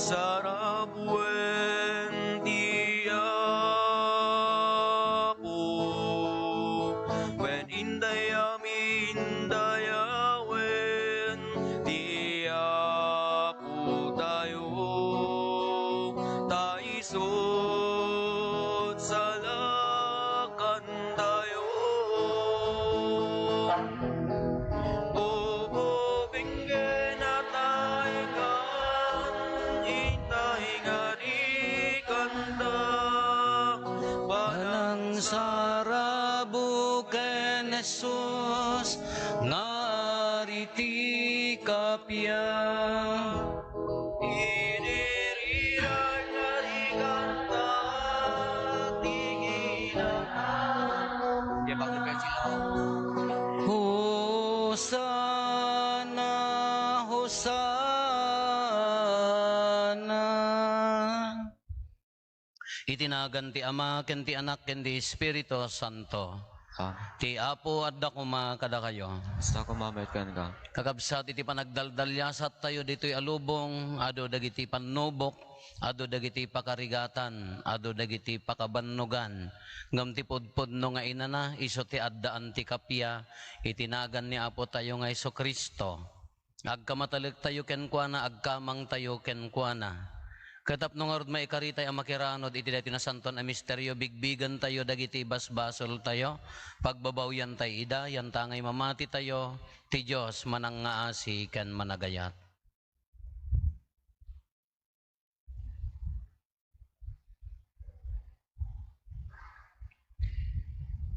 sarap when di ako, when inday amin daya when di ako tayo taisod sa lakan tayo. Bobo bingge na tayo kan intay nga di kanta Banang sarabu ken Jesus ngariti kapya iniriyan nga di kanta tinginan. Ya bakit kaya sila? Hosana, Hosana. Itinagan ti Ama, ken ti Anak, ken ti Espiritu Santo. Ti Apo at dakuma kada kayo. Basta ko mamit kan ka. Kakabsat iti panagdaldalyasat tayo dito'y alubong, ado dagiti panubok, ado dagiti pakarigatan, ado dagiti pakabannugan. Ngam ti pudpudno nga inana, iso ti addaan ti kapya, itinagan ni Apo tayo nga Iso Kristo. Agkamatalig tayo kenkwana, agkamang tayo kenkwana. Katapno nga rod maikaritay ang makiranod, iti dati na santon a misteryo, bigbigan tayo, dagiti basbasol tayo, pagbabawyan tayo ida, yan tangay mamati tayo, ti Diyos manang ngaasi ken managayat.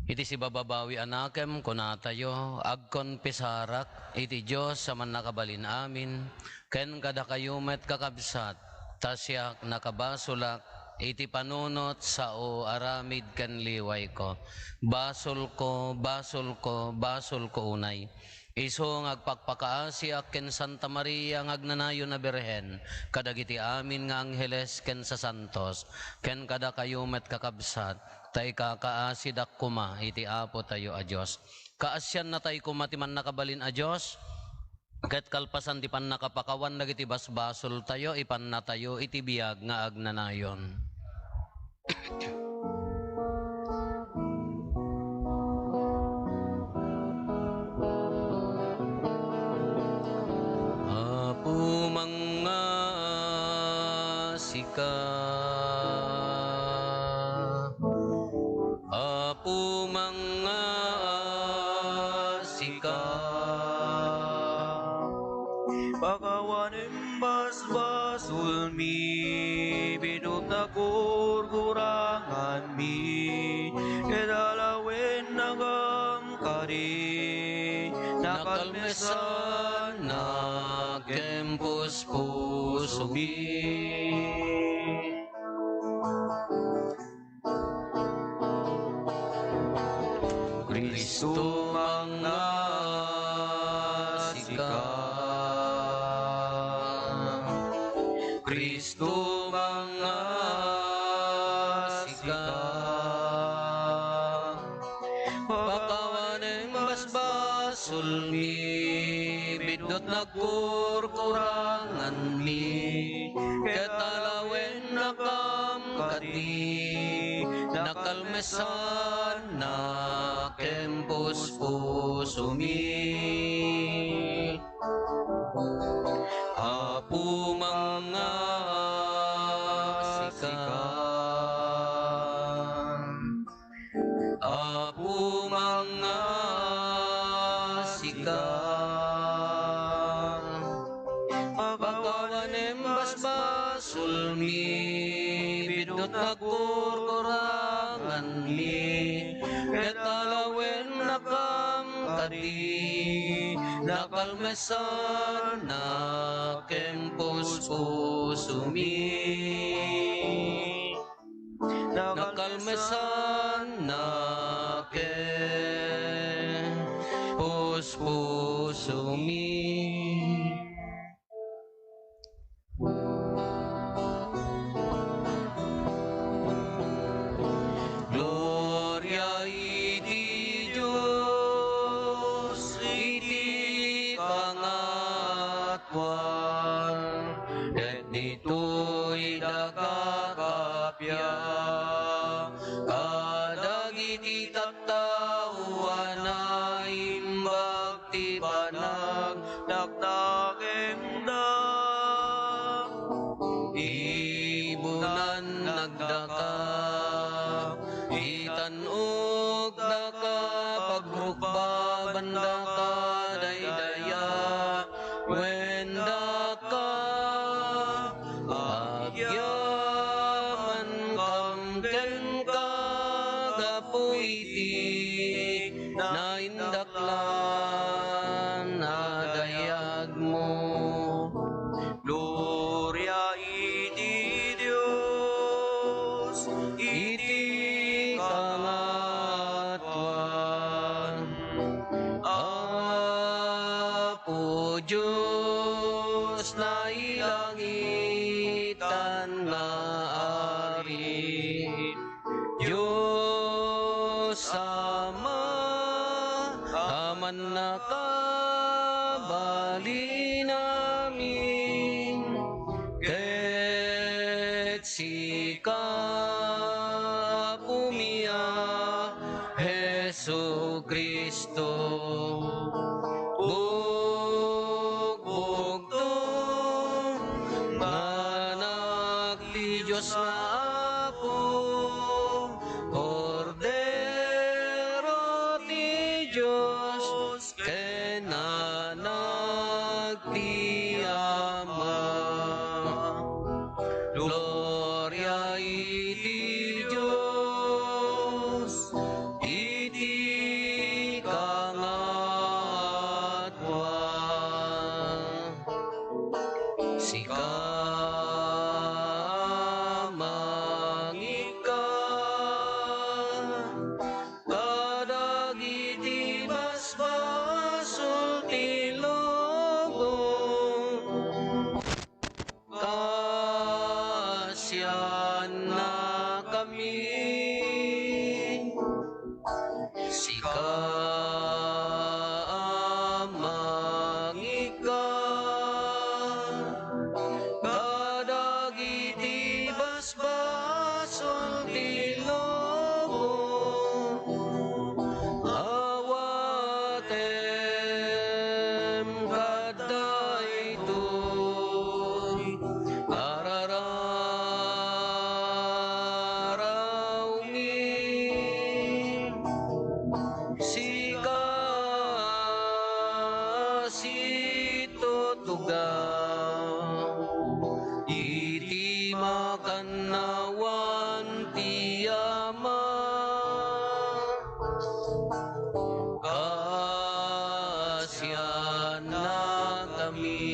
Iti si bababawi anakem kuna tayo, agkon pisarak, iti Diyos sa man nakabalin amin, ken kada kayumet kakabsat, tasyak nakabasulak, iti panunot sa o aramid ken liway ko. Basol ko, basol ko, basol ko unay. Iso ngagpakpakaasi ken Santa Maria ngagnanayo na Birhen, kadagiti amin nga angheles ken sa santos, ken kada kayumet kakabsat, tay kakaasi dakuma iti Apo tayo a Dios. Kaasyan na tay kumati man nakabalin a Dios. Ket kalpasan ti pan nakapakawan dagiti basbasol tayo, ipan na tayo iti biyag nga agnanayon. Apo mga sika, apo mga sika, Pakawanim basbasul mi, binut na kurkurangan mi, kedalawin nagam kari, nakalmesan na kempus puso mi. Kristo mga sika, Kristo mga sika, pakawaning basbasul mi, bidot na kurkurangan mi, ketalawen nakam kati, nakalmesan na kempus puso mi. Apo mga sika, apo mga sika, pakawanem basbasul mi, bidot na kurkurangan mi, ketalawen nakam kadi, nakalmesan na kempus puso mi, nakalmesan na kempus puso mi. Gloria iti Diyos, iti pangatwan, et nito banag dakdakem da. Ibunan nagdaka, itanog daka, pagrukba banda ka, daydaya, wenda ka, agyaman kamken ka, gapuiti, naindaklan, nadayag mo. Gloria iti Dios, Iti kangatuan, Apo Diyos na ilangitan nga ari, Diyos Ama, aman nakabali namin, ket sika pumia, Hesu Kristo. Bugbugto, anak ti Diyos nga Apo, Kordero ti Diyos, ken anak ti Ama. Gloria iti Diyos, iti kangatuan, sika mangika, kadagiti basbasul ti lubong, kasyan na kami, sika mangika, kadagiti basbasul ti lubong, awatem kadaytoy, arararaw mi, sika situtugaw, iti makanawan ti Ama, kasyan na kami.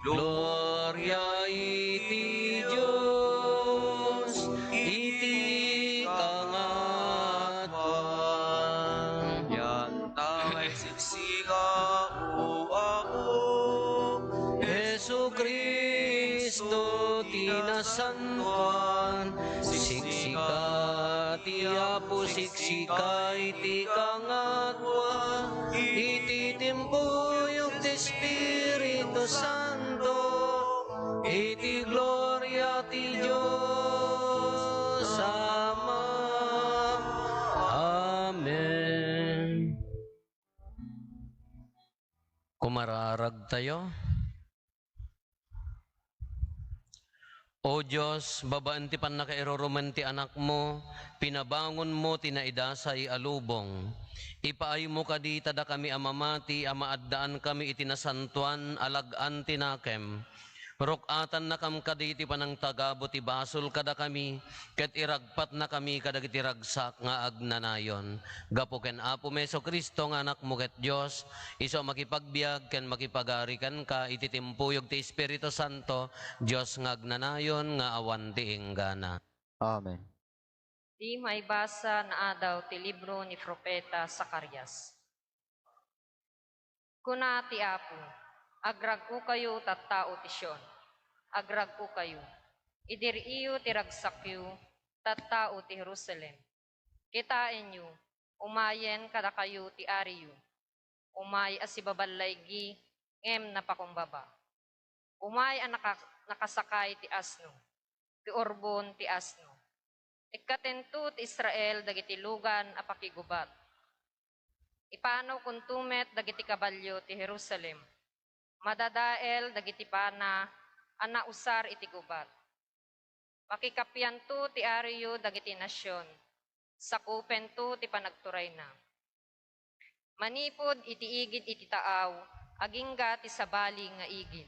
Gloria iti Diyos, iti kangatuan. yanta ay siksika o ako, Hesu Kristo tinasantuan, siksika ti Apo, siksika iti kangatuan, iti timpuyog ti Espiritu Santo, iti gloria ti Diyos Ama. Amen. Kumararag tayo. O Diyos, babaan ti pan nakairoruman ti anak mo, pinabangon mo tinaidasay alubong. Ipaay mo kadi tada kami amamati, amaaddaan kami itinasantuan, alagan tinakem. Rukatan na kam kadi iti panang tagabo ti basol kada kami, ket iragpat na kami kadag iti ragsak nga agnanayon. Gapo ken Apo Meso Kristo nga anak mo ket Dios, iso makipagbiag ken makipagarikan ka iti timpuyog ti Espiritu Santo, Dios nga agnanayon nga awan ti inggana. Amen. Di maibasa na adaw ti libro ni Propeta Zacarias. Kuna ti Apo, agragko kayo tattao ti Sion. Agragko kayo. Idiriyo ti ragsakyo, tattao ti Jerusalem. Kitain yu, umayen kada kayo ti ariyo. Umay as ibabalaygi, ngem napakumbaba. Umay ang nakasakay ti asno, ti orbon ti asno. Ikatento ti Israel dagiti lugan apakigubat. Ipanaw kung tumet dagiti kabalyo ti Jerusalem. Madadael dagiti pana, ana usar iti gubat. Makikapyanto ti ariyo dagiti nasyon. Sakupen to ti panagturay na. Manipod iti igid iti taaw, agingga ti sabali nga igid.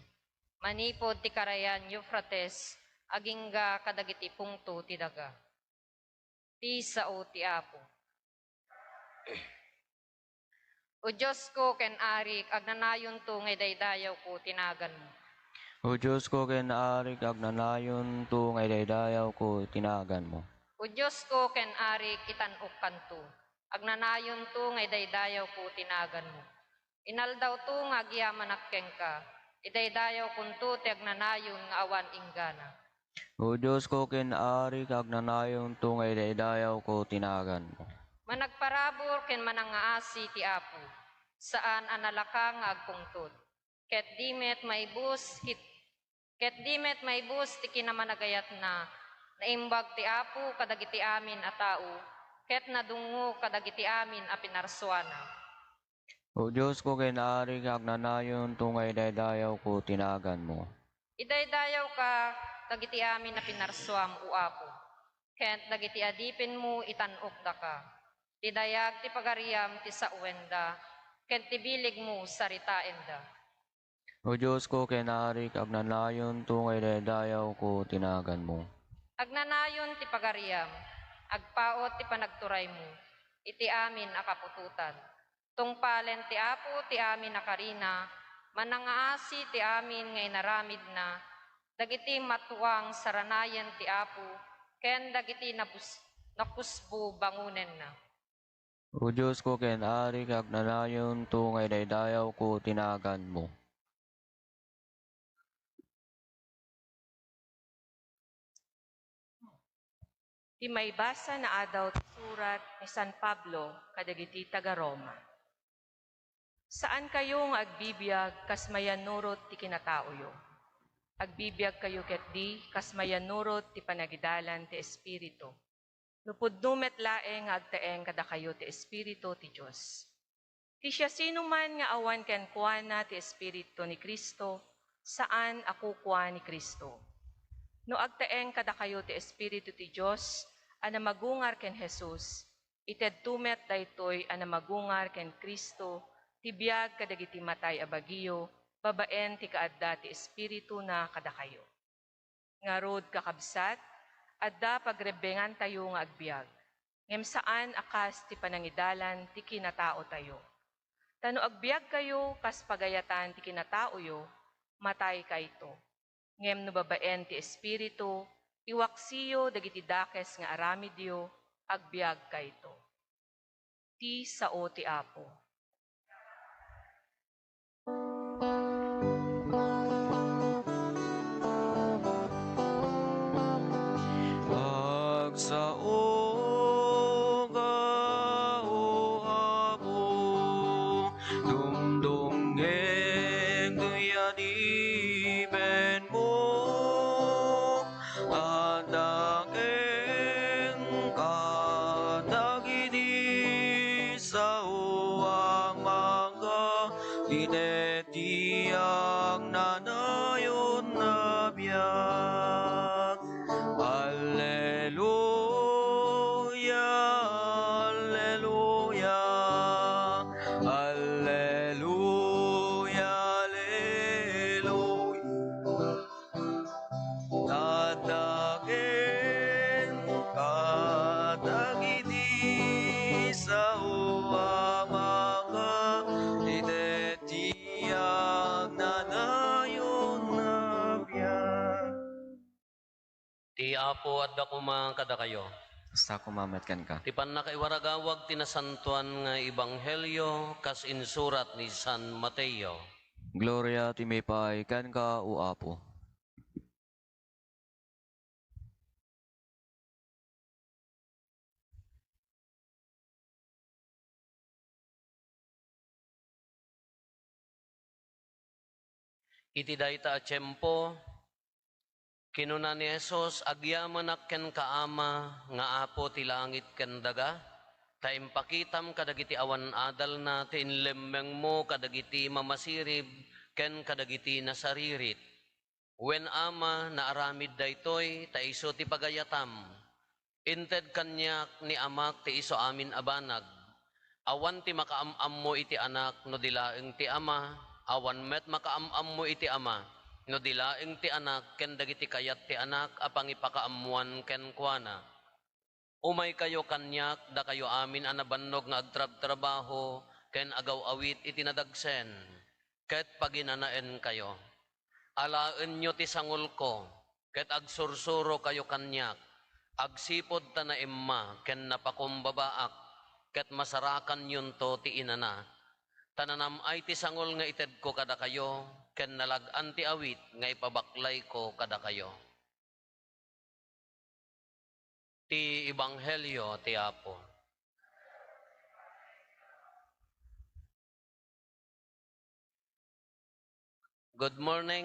Manipod ti karayan Euphrates, agingga kadagiti pungto ti daga. Ti sao ti Apo. O Diyos ko ken arik, agnanayon to ngay daydayaw ko tinagan mo. O Diyos ko ken arik agnanayon tu ngay daydayaw ko tinagan mo. O Diyos ko ken arik itanok kanto, agnanayon to ngay daydayaw ko tinagan mo. Inaldaw to nga agyaman akken ka, idaydayaw kunto ti agnanayon nga awan inggana. O Diyos ko ken arik agnanayon tu ngay daydayaw ko tinagan mo. Managparabor ken manangaasi ti Apo, saan analaka nga agpungtod. Ket dimet may bus ti kinamanagayat na naimbag ti Apo kadagiti amin a tao, ket nadungo kadagiti amin a pinarswana. O Diyos ko ken arik agnanayon tu ngay daydayaw ko tinagan mo. Idaydayaw ka dagiti amin a pinarswam o Apo, ket dagiti adipin mo itanok da ka. Tidayag ti pagariam ti sauwenda, ket ti bilig mo saritaenda. O Diyos ko ken arik agnanayon tu ngay daydayaw ko tinagan mo. Agnanayon ti pagariam, agpaot ti panagturay mo, iti amin a kapututan. Tungpalen ti Apo ti amin a karina, manangaasi ti amin ngay naramid na, dagiti matuwang saranayen ti Apo, ken dagiti nakusbo bangunen na. O Diyos ko ken arik agnanayon tu ngay daydayaw ko tinagan mo. Ti may basa na adaw ti surat ni San Pablo kadagiti taga Roma. Saan kayo nga agbibiyag kas mayanurot ti kinatauyo? Agbibiyag kayo ket di kas mayanurot ti panagidalan ti Espiritu. Nupudnumet laeng nga agtaeng kada kayo ti Espiritu ti Dios. Ti siya sino man nga awan ken kuana ti Espiritu ni Kristo, saan ako kuha ni Kristo. No agtaeng kada kayo ti Espiritu ti Dios, ana magungar ken Jesus, ited tumet daytoy ana magungar ken Kristo, ti biag kadagiti matay a bagiyo, babaen ti kaadda ti Espiritu na kada kayo. Ngarod kakabsat, adda pagrebengan tayo nga agbiag. Ngem saan akas ti panangidalan ti kinatao tayo. Tano agbiag kayo kas pagayatan ti kinatao yo, matay kayto. Ngem no babaen ti Espiritu, iwaksiyo dagiti dakes nga aramidyo, agbiag kayto. Ti sao ti Apo. Pagsaoga o Apo, dumdumgeng duyaniben mo, adakeng kadagidi sa uwang mga dinetiyang nanayon na biyak. Alleluia, alleluia, alleluia, alleluia. Tataken katagidi sa uwamaka, idetiyang nanayon na biyak. Ti Apo at dakumang kada kayo. Basta kumamatkan ka. Ti panakaiwaragawag tinasantuan nga ebanghelyo kas insurat ni San Mateo. Gloria ti may kan ka o Apo. Iti dayta a tiyempo, kinuna ni Jesus, agyaman ken kaama nga Apo ti langit ken daga, Taimpakitam kadagiti awan adal na tinlemmeng mo kadagiti mamasirib ken kadagiti nasaririt. Wen ama na aramid daytoy taiso ti pagayatam. Inted kanyak ni amak ti iso amin abanag. Awan ti makaamam mo iti anak no dilaeng ti ama. Awan met makaamam mo iti ama no dilaeng ti anak ken dagiti kayat ti anak apang ipakaamuan ken kuana. Umay kayo kanyak, da kayo amin anabannog nga agtrab-trabaho, ken agaw-awit itinadagsen, ket paginanaen kayo. Alaen nyo ti sangol ko, ket agsursuro kayo kanyak, agsipod ta na imma, ken napakumbabaak, ket masarakan yun to ti inana. Tananam ay ti sangol nga ited ko kada kayo, ken nalag-an ti awit nga ipabaklay ko kada kayo. Ti Ebanghelyo ti Apo. Good morning.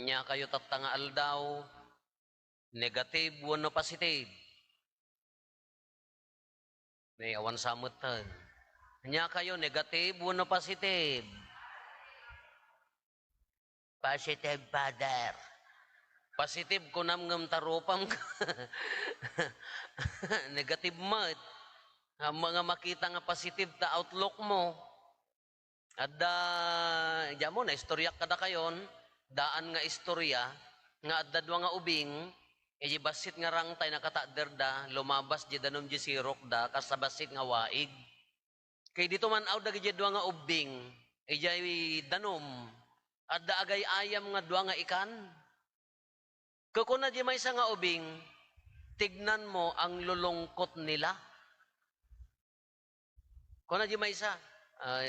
Nya kayo tatanga aldaw. Negative wano positive. May awan samutan. Nya kayo negative wano positive. Positive, Father. Positive ko namngam tarupam ka. Negative mat. Mga makita nga positive ta outlook mo. At diyan mo na istoryak kada kayon, daan nga istorya, nga adda dua nga ubing, e basit nga rangtay nakatader da, lumabas di danom di sirok da, kasabasit nga waig. Kay dito man aw dagi dua nga ubing, e danom, adda agay ayam nga dua nga ikan. Kukuna di may nga ubing, tignan mo ang lulungkot nila. Kuna di may isa,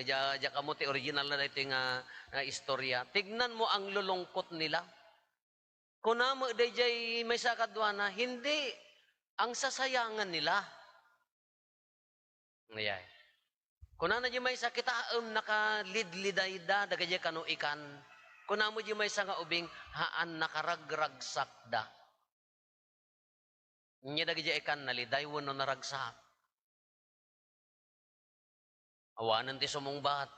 diya kamuti original na dito nga istorya. Tignan mo ang lulungkot nila. Kuna mo day may sa kadwana, hindi ang sasayangan nila. Ngayay. Kuna na di may sa kita nakalidliday da, dagay kanu ikan. Kuna mo di may sa nga ubing, haan nakaragragsak da. Nya dagay ikan naliday wano naragsak. Awanan ti sumungbat.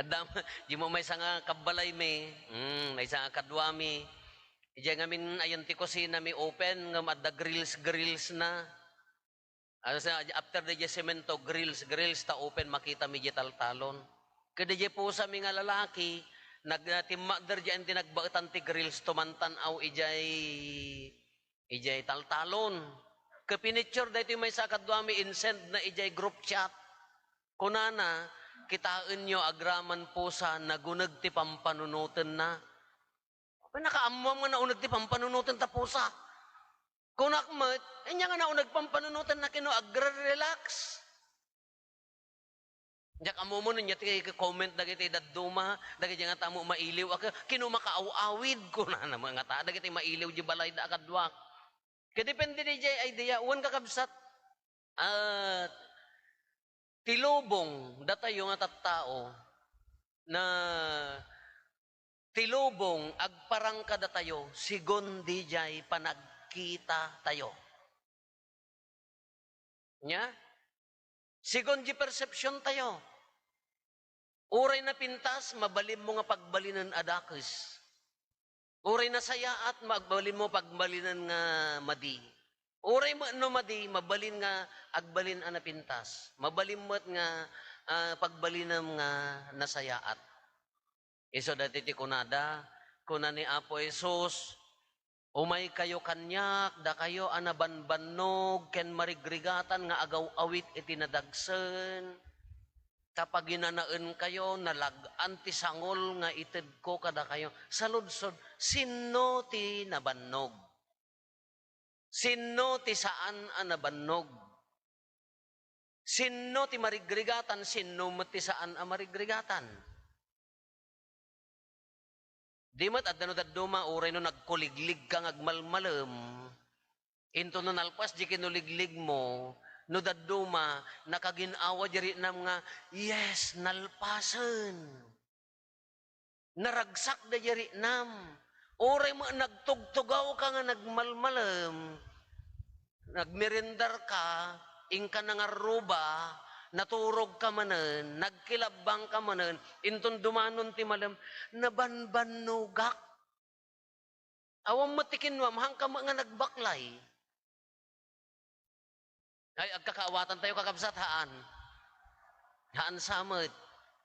Adam, di mo may nga kabalay me, may nga kadwami. Diyan ngamin ayon ti kusina mi open, ngam adda grills na. After the cemento, grills ta open, makita mi talon. Kada di po sa mga lalaki, nagtimma der diyan tinagbaetan ti grills, tumantan aw ijay taltalon. Kapinitsure dahito may sakadwami insend na ijay group chat. Kunana, kitaan nyo agraman po sa nagunag ti pampanunutan na. Nakaamam nga naunag ti pampanunutan ta po sa. Kunakmat, nga naunag pampanunutan na kino agra-relax. Diyak amo mo niya ti comment dagiti daduma, dagiti nga tamo mailiw kino makaaw-awid ko na mga ta, dagiti mailiw di balay da kadwak. Kadepende di jay idea, uwan kakabsat. At tilubong, datayo nga tattao, na tilubong, agparang ka datayo, sigon di jay panagkita tayo. Nya? Sigon di perception tayo. Uray na pintas, mabalim mo nga pagbalinan adakis. Uray na saya at magbalin mo pagbalinan nga madi. Uray mo no madi, mabalin nga agbalin ana pintas. Mabalin mo nga pagbalinam nga nasayaat. Iso dati ti kunada, kuna ni Apo Jesus, umay kayo kanyak, da kayo anabanbanog, ken marigrigatan nga agaw-awit itinadagsen. Kapag ginanaan kayo, nalag-an ti sangol nga ited ko kada kayo. Sa ludsod, sino ti nabannog? Sino ti saan nabannog? Sino ti marigrigatan? Sino mo ti saan marigrigatan? Di mat at danudaduma, uray no nagkuliglig kang agmalmalam. Into no nalpas, di kinuliglig mo, no daduma, nakaginawa diri nam nga, yes, nalpasan. Naragsak da diri nam. Oray mo nagtugtugaw ka nga nagmalmalam, nagmerendar ka, ingka na nga ruba, naturog ka manen, nagkilabang ka manen, inton dumanon ti malam, nabanbanugak. Awang matikin wam, hangka nga nagbaklay. Ay, agkakaawatan tayo kakabsat, haan. Haan samot.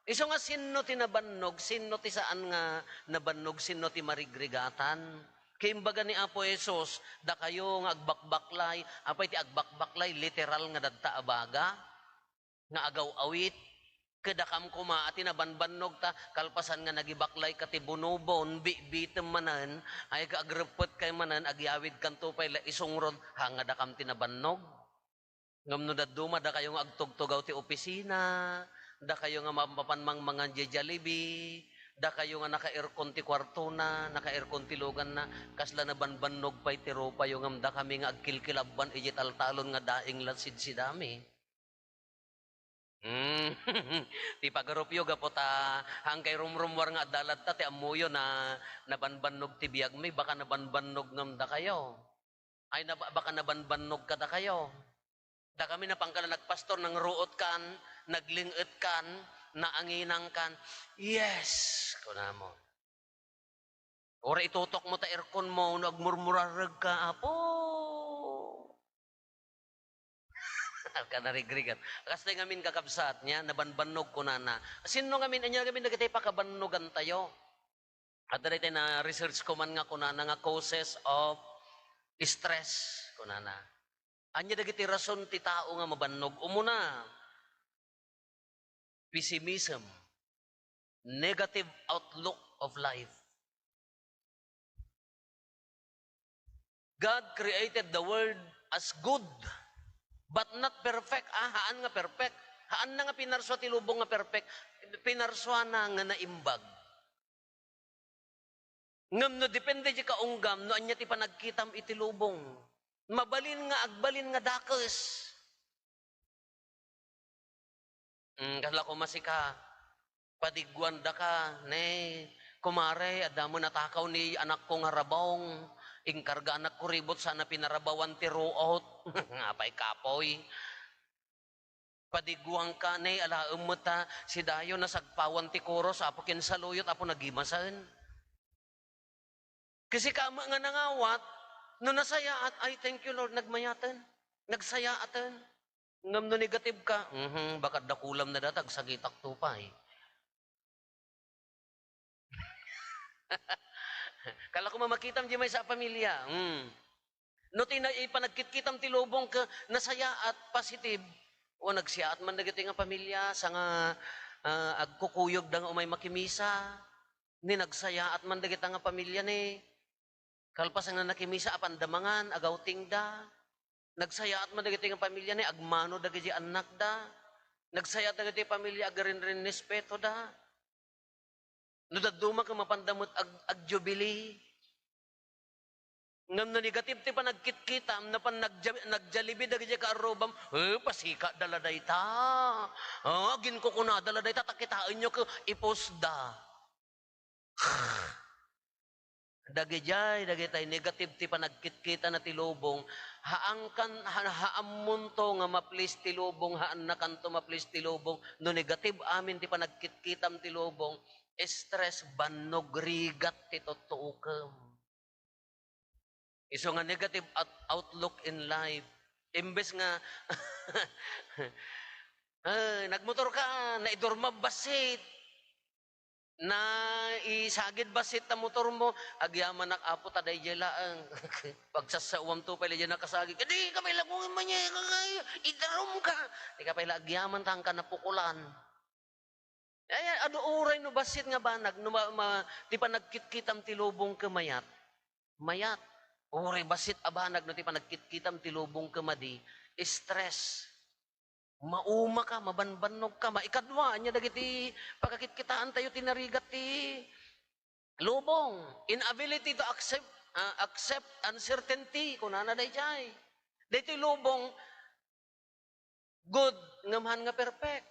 Iso nga sino ti nabannog, sino ti saan nga nabannog, sino ti marigrigatan. Kaimbaga ni Apo Jesus, da kayo nga agbakbaklay, apay ti agbakbaklay, literal nga dadta abaga, nga agaw-awit, kadakam kuma at nabanbannog ta, kalpasan nga nagibaklay ka ti bunubon, bitem manan, ay kaagrepet kay manan, agyawid kanto pay la isungrod, hanga dakam tinabannog. Ngam no daduma, da kayo nga agtugtugaw ti opisina, da kayo nga mapapanmang mga Jollibee, da kayo nga naka-aircon ti kwarto na, naka-aircon ti lugan na, kasla na banbannog pa'y ti ropa yung da kami nga agkilkilabban, ijit altalon nga daing lansid si dami. Ti pagaropyo gapo ta, hangkay rumrumwar nga dalat ta, ti amuyo na nabanbannog ti biyag may, baka nabanbannog ngam da kayo. Ay, baka nabanbannog ka da kayo. Da kami na pangkala nagpastor, nang ruot kan, naglingit kan, naanginang kan. Yes! Kuna mo. Ora itutok mo ta aircon mo, nagmurmurarag ka, apo. Ka narigrigan. Kasi ngamin kakabsat niya, nabanbanog ko na na. Sino ngamin, anya ngamin nagitay pa kabannogan tayo. At dahil na research ko man nga kuna na nga causes of stress. Kuna na. Anya dagiti rason ti tao nga mabannog. Umuna, pessimism, negative outlook of life. God created the world as good, but not perfect. Haan nga perfect. Haan na nga pinarswa ti lubong nga perfect. Pinarswa na nga naimbag. Ngam no depende di kaunggam, no anya ti panagkitam iti lubong. Mabalin nga, agbalin nga dakes. Kasla ko masika, padigwan da ka, ne, kumare, adamo natakaw ni anak ko nga rabawng, ingkarga anak ko ribot, sana pinarabawan ti ruot, nga pa'y kapoy. Padigwang ka, ne, alaam mo ta, si Dayo nasagpawan ti kuros, apo kinsaluyot, apo nagimasan. Kasi kama nga nangawat, no nasayaat, ay thank you Lord, nagmayatan, nagsayaatan. Ngam no negative ka, baka dakulam na datag, sagitak tupay. Kala ko mamakitam di may sa pamilya. No ipanagkitkitam ti lubong ka, nasayaat, positive, o nagsiyaat man dagiti nga pamilya, sa nga agkukuyog da nga umay makimisa, ni nagsayaat man dagiti nga pamilya ni, kalpas nga nakimisa apandamangan, agawting da. Nagsayaat man dagiti nga pamilya ni, agmano dagiti anak da. Nagsayaat dagiti pamilya, agarin-rin nispeto da. No daduma ka mapandamot agjubilee. Ngam na negative ti pa nagkitkitam, na pan nagjalibid dagiti ka arubam, pasika daladay ta. Agin ko kuna daladay ta, takitaan nyo ko ipos-da. Dagijay, dagitay negative ti panagkitkita na tilubong, haamon to nga maplis tilubong, haan na kanto maplis tilubong, no negative amin ti panagkitkitam tilubong, stress, banog, rigat ti totookam. Iso nga negative outlook in life, imbes nga, nagmotor ka, naidurma basit, na isagid basit ta motor mo, agyaman nakapo ta day jelaang. Pagsasawam to pala dyan nakasagid, di ka may lagungin man niya, idarom ka. Di ka pala agyaman tang ka napukulan. Ay, ano uray no basit nga banag, no, di pa nagkitkitam tilubong kemayat. Mayat. Uray basit abanag no, di pa nagkitkitam tilubong kemadi. Stress. Mauma ka, mabanbanog ka, maikadwa niya dagiti pagkakitkitaan tayo tinarigat ti lubong. Inability to accept uncertainty, kunana day jay. Dito lubong, good, ngamahan nga perfect.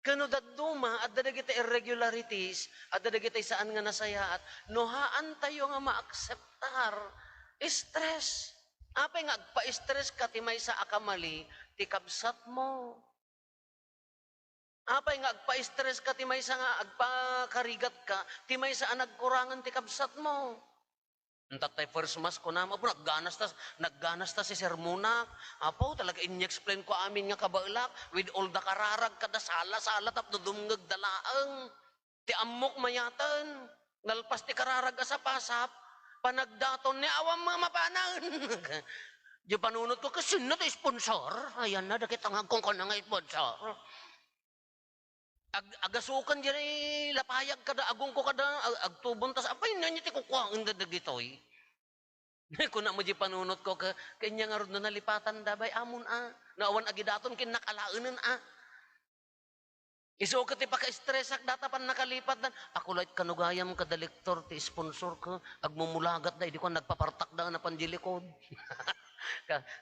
Kano daduma at dadagiti irregularities at dadagiti saan nga nasayaat, nohaan tayo nga maakseptar, stress. Apay nga agpa-stress ka timay sa akamali, ti kabsat mo. Apay nga agpa-stress ka timay sa nga agpakarigat ka, timay sa nagkurangan ti kabsat mo. Tatay first mass ko naman po, nagganas ta si Sir Munak. Apo, talaga in-explain ko amin nga kabailak, with all the kararag kada sala tap dumngag dalaang. Ti amok mayatan, nalpas ti kararag sa pasap, panagdaton ni awam mga mapanan. Di panunod ko, kasi na ti sponsor. Ayan na, dakit ang hagkong ko na nga sponsor. Agasukan dyan lapayag kada, agong ko kada, agtubon tas, apay na niya ti kukuha ang dadagitoy. Kung na mo di panunot ko, kanya nga rin na nalipatan dabay, amon naawan agidaton kinakalaanan Iso ka ti paka-stressak, datapan nakalipat na, ako lait kanugayam kada lektor, ti sponsor ko, agmumulagat da, di ko nagpapartak da na panjilikod.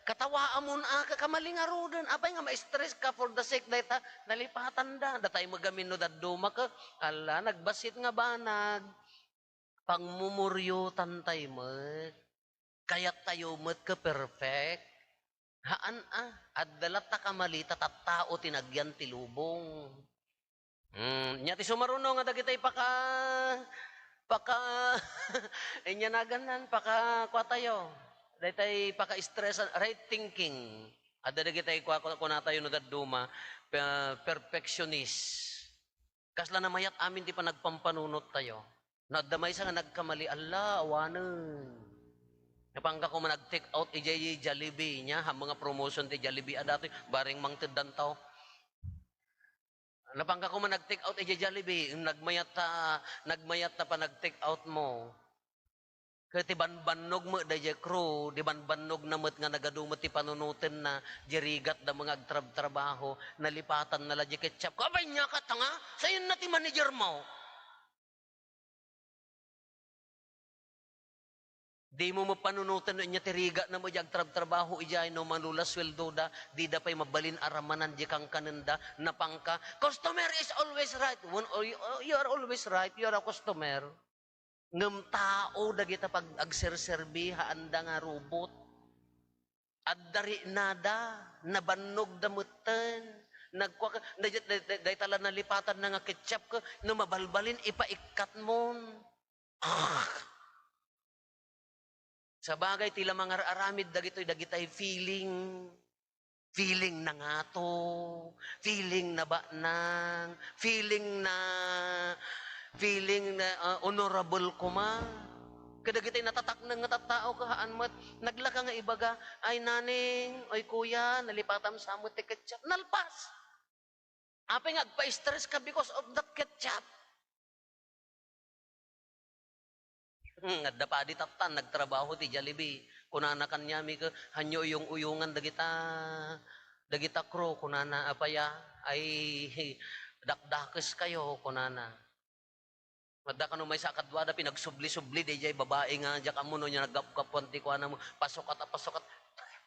Katawa amon kakamaling arudan. Apay nga ma-stress ka for the sake data nalipatan da. Datay magamin no daduma ka. Ala, nagbasit nga banag. Pangmumuryo tantay met. Kayat tayo met ka perfect. Haan at dalat ta kamalita tattao tinagyan tilubong. Nya ti sumarunong nga dagitay inya naganan kwa tayo. Dahil paka-stress, right thinking. At dahil tayo kuna tayo no daduma, perfectionist. Kasla na mayat amin di pa nagpampanunot tayo. Nadamay sa nga nagkamali, Allah, awanan. Napangka ko man nag-take out ijay Jollibee niya, mga promotion ti Jollibee dati, baring mangtidan tao. Napangka ko man nag-take out ijay Jollibee, nagmayat ta pa nag-take out mo. Kaya ti banbanog mo da crew, di banbanog na mo't nga nagadumot ti panunutin na jerigat da mga agtrab-trabaho, nalipatan na la di ketchup. Kabay niya ka tanga, sayon na ti manager mo. Di mo mapanunutin na niya tiriga na mo di agtrab-trabaho ijay no manula sweldo da, di da pa'y mabalin aramanan di kang kanenda, napangka. Customer is always right. You are always right, you are a customer. Ngem tao dagita pag agserserbi haanda nga robot. At dari nada nabannog damutan. Nagkuha ka day tala nalipatan na nga ketchup ka no mabalbalin ipaikat mo. Sa bagay tila mga aramid dagitay feeling na nga to, feeling na ba nang, feeling na honorable ko ma. Kadagitay natatak na nga tattao kahaan mat, naglaka nga ibaga, ay naning, oy kuya, nalipatam sa mo ti ketchup, nalpas. Apay nga, agpa-stress ka because of that ketchup. Ngadda pa di tatan, nagtrabaho ti Jollibee. Kunana kanyami ka, hanyo yung uyungan dagita crew, kunana apaya, ay dakdakes kayo, kunana. Madda ka no may sakadwada, pinagsubli-subli, di jay babae nga, diya ka mo no niya nagkapwanti ko na mo, pasukat,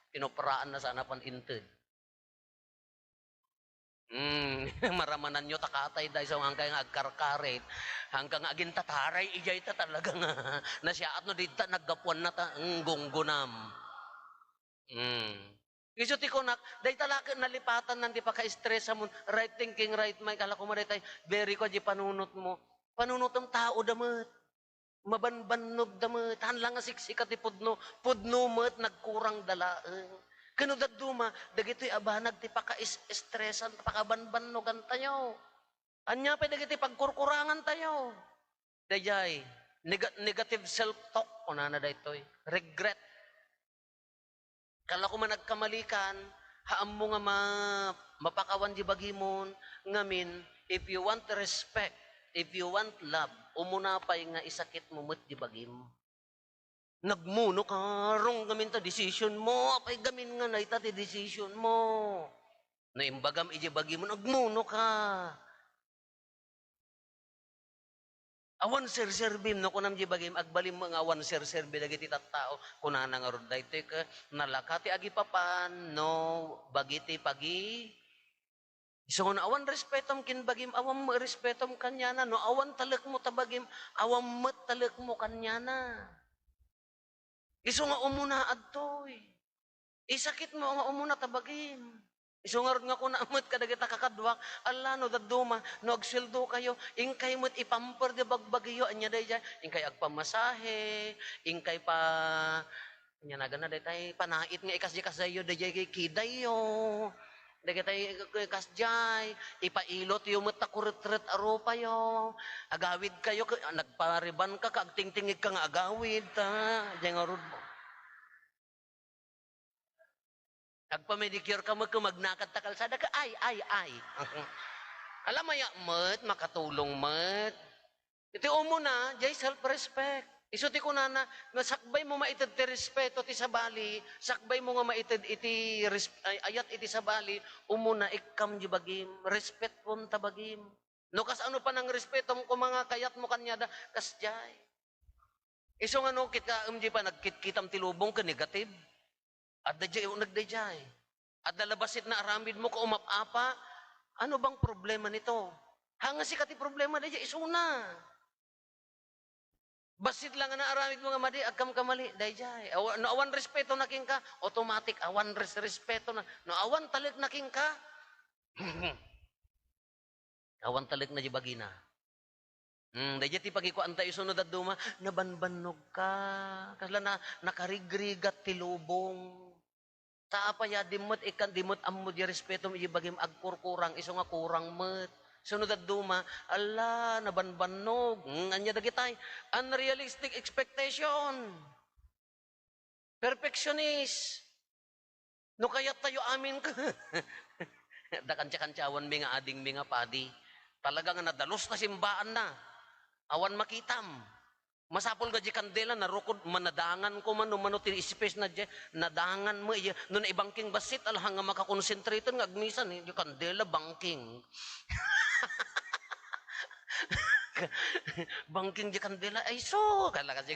pinoperaan na sana paninted. Maramanan nyo takatay dahil sa hanggang nga agkarkarit, hanggang aging tataray, ijay ta talaga nga, nasyaat no dita, nagkapuan na ta, gunggunam. Iso ti kunak, dahil talaga nalipatan nang di pa ka-stress mo, right thinking, right mind, kala ko maritay, very ko di panunot mo, panunot ang tao damat, mabanbanog damat, hanlang nga siksikat di pudno mat, nagkurang dalaan. Kano daduma, dagito'y abanag ti paka-stressan, pakabanbanugan tayo. Anya pa dagito'y pagkurkurangan tayo. Dayay, negative self-talk, kunana daytoy, regret. Kala ko man nagkamalikan, haam mo nga mapakawan di bagimon, ngamin, if you want respect, if you want love, umunapay nga isakit mo mo't di bagim. Nagmuno ka, rong gamin ta decision mo, apay gamin nga na ita ti decision mo. Naimbagam ijibagi mo, nagmuno ka. Awan sir-serbim, no kunam jibagim, agbalim mga awan sir-serbi dagiti tattao, kunana nga rod daytoy ka, nalakati agi papan, no, bagiti pagi, So no awan respetom kin bagim awam mo respetom kanyana no awan talek mo tabagim awam met talek mo kanyana. Iso nga umuna adtoy. Isakit mo nga umuna tabagim. Iso nga nga kuna amet kadagita kakadwak alla no daduma no agsildo kayo ingkay met ipamper de bagbagiyo anya dayjay ingkay agpamasahe ingkay pa nya nagana daytay panait nga ikas-kasayo dayjay kay kidayo. Dagitay kasjay, ipailot yung mata kuret-ret arupa yo. Agawid kayo, nagpariban ka, kaagting-tingig ka nga agawid. Diyan nga rod mo. Agpamedicure ka mo, kumagnakad ta kalsada ka, ay. Alam mo ya, mat, makatulong mat. Ito mo na, jay self-respect. Isuti ko na sakbay mo maitid ti respeto ti sabali, sakbay mo nga maitid iti ayat iti sabali, umuna ikkam di bagim, respect pon tabagim. No kas ano pa ng respeto mo mga kayat mo kanyada, kas jay. Iso nga no, kita di pa nagkitkitam ti lubong ka negative. At dajay nagdajay. At dalabasit na aramid mo ka umapapa, ano bang problema nito? Hanga si kati problema dajay, iso na. Basit lang na aramid mo nga madi, agkam kamali, dayjay. No awan respeto na king ka, automatic, awan respeto na. No awan talik na king ka, awan talik na jibagina. Dayjay ti pagikuan tayo sunod at duma, nabanbanog ka. Kasla na nakarigrigat ti lubong. Taapaya dimot, ikan dimot ammo di respeto mo jibagim agkurkurang, iso nga kurang met. Sunod at duma, ala, nabanbanog. Anya dagitay, unrealistic expectation. Perfectionist. No kaya tayo amin ka. Dakansya-kansyawan mi nga ading mi nga padi. Talaga nga nadalos na simbaan na. Awan makitam. Masapol ka di kandela, narukod, manadangan ko man, umano space na di, nadangan mo, no na ibangking basit, alhang nga makakonsentrate nga agmisan, di kandela, bangking. Bangking di kandela, ay so, kala kasi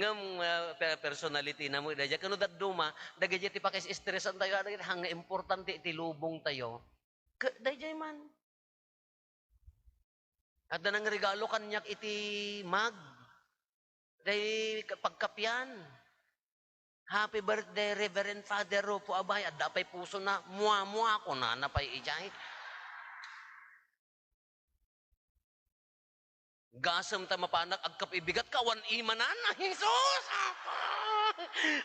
ngam personality na mo, dahil kano daduma, dahil ti pakis stressan tayo, hanga importante iti lubong tayo, dahil man. At nang regalo kanyak iti mag, dahil pagkapyan, happy birthday, Reverend Father Rupo Abay, at dapay puso na, mua ko na, napay ijay. Gasam ta mapanak agkap ibigat ka wan imanan na Jesus.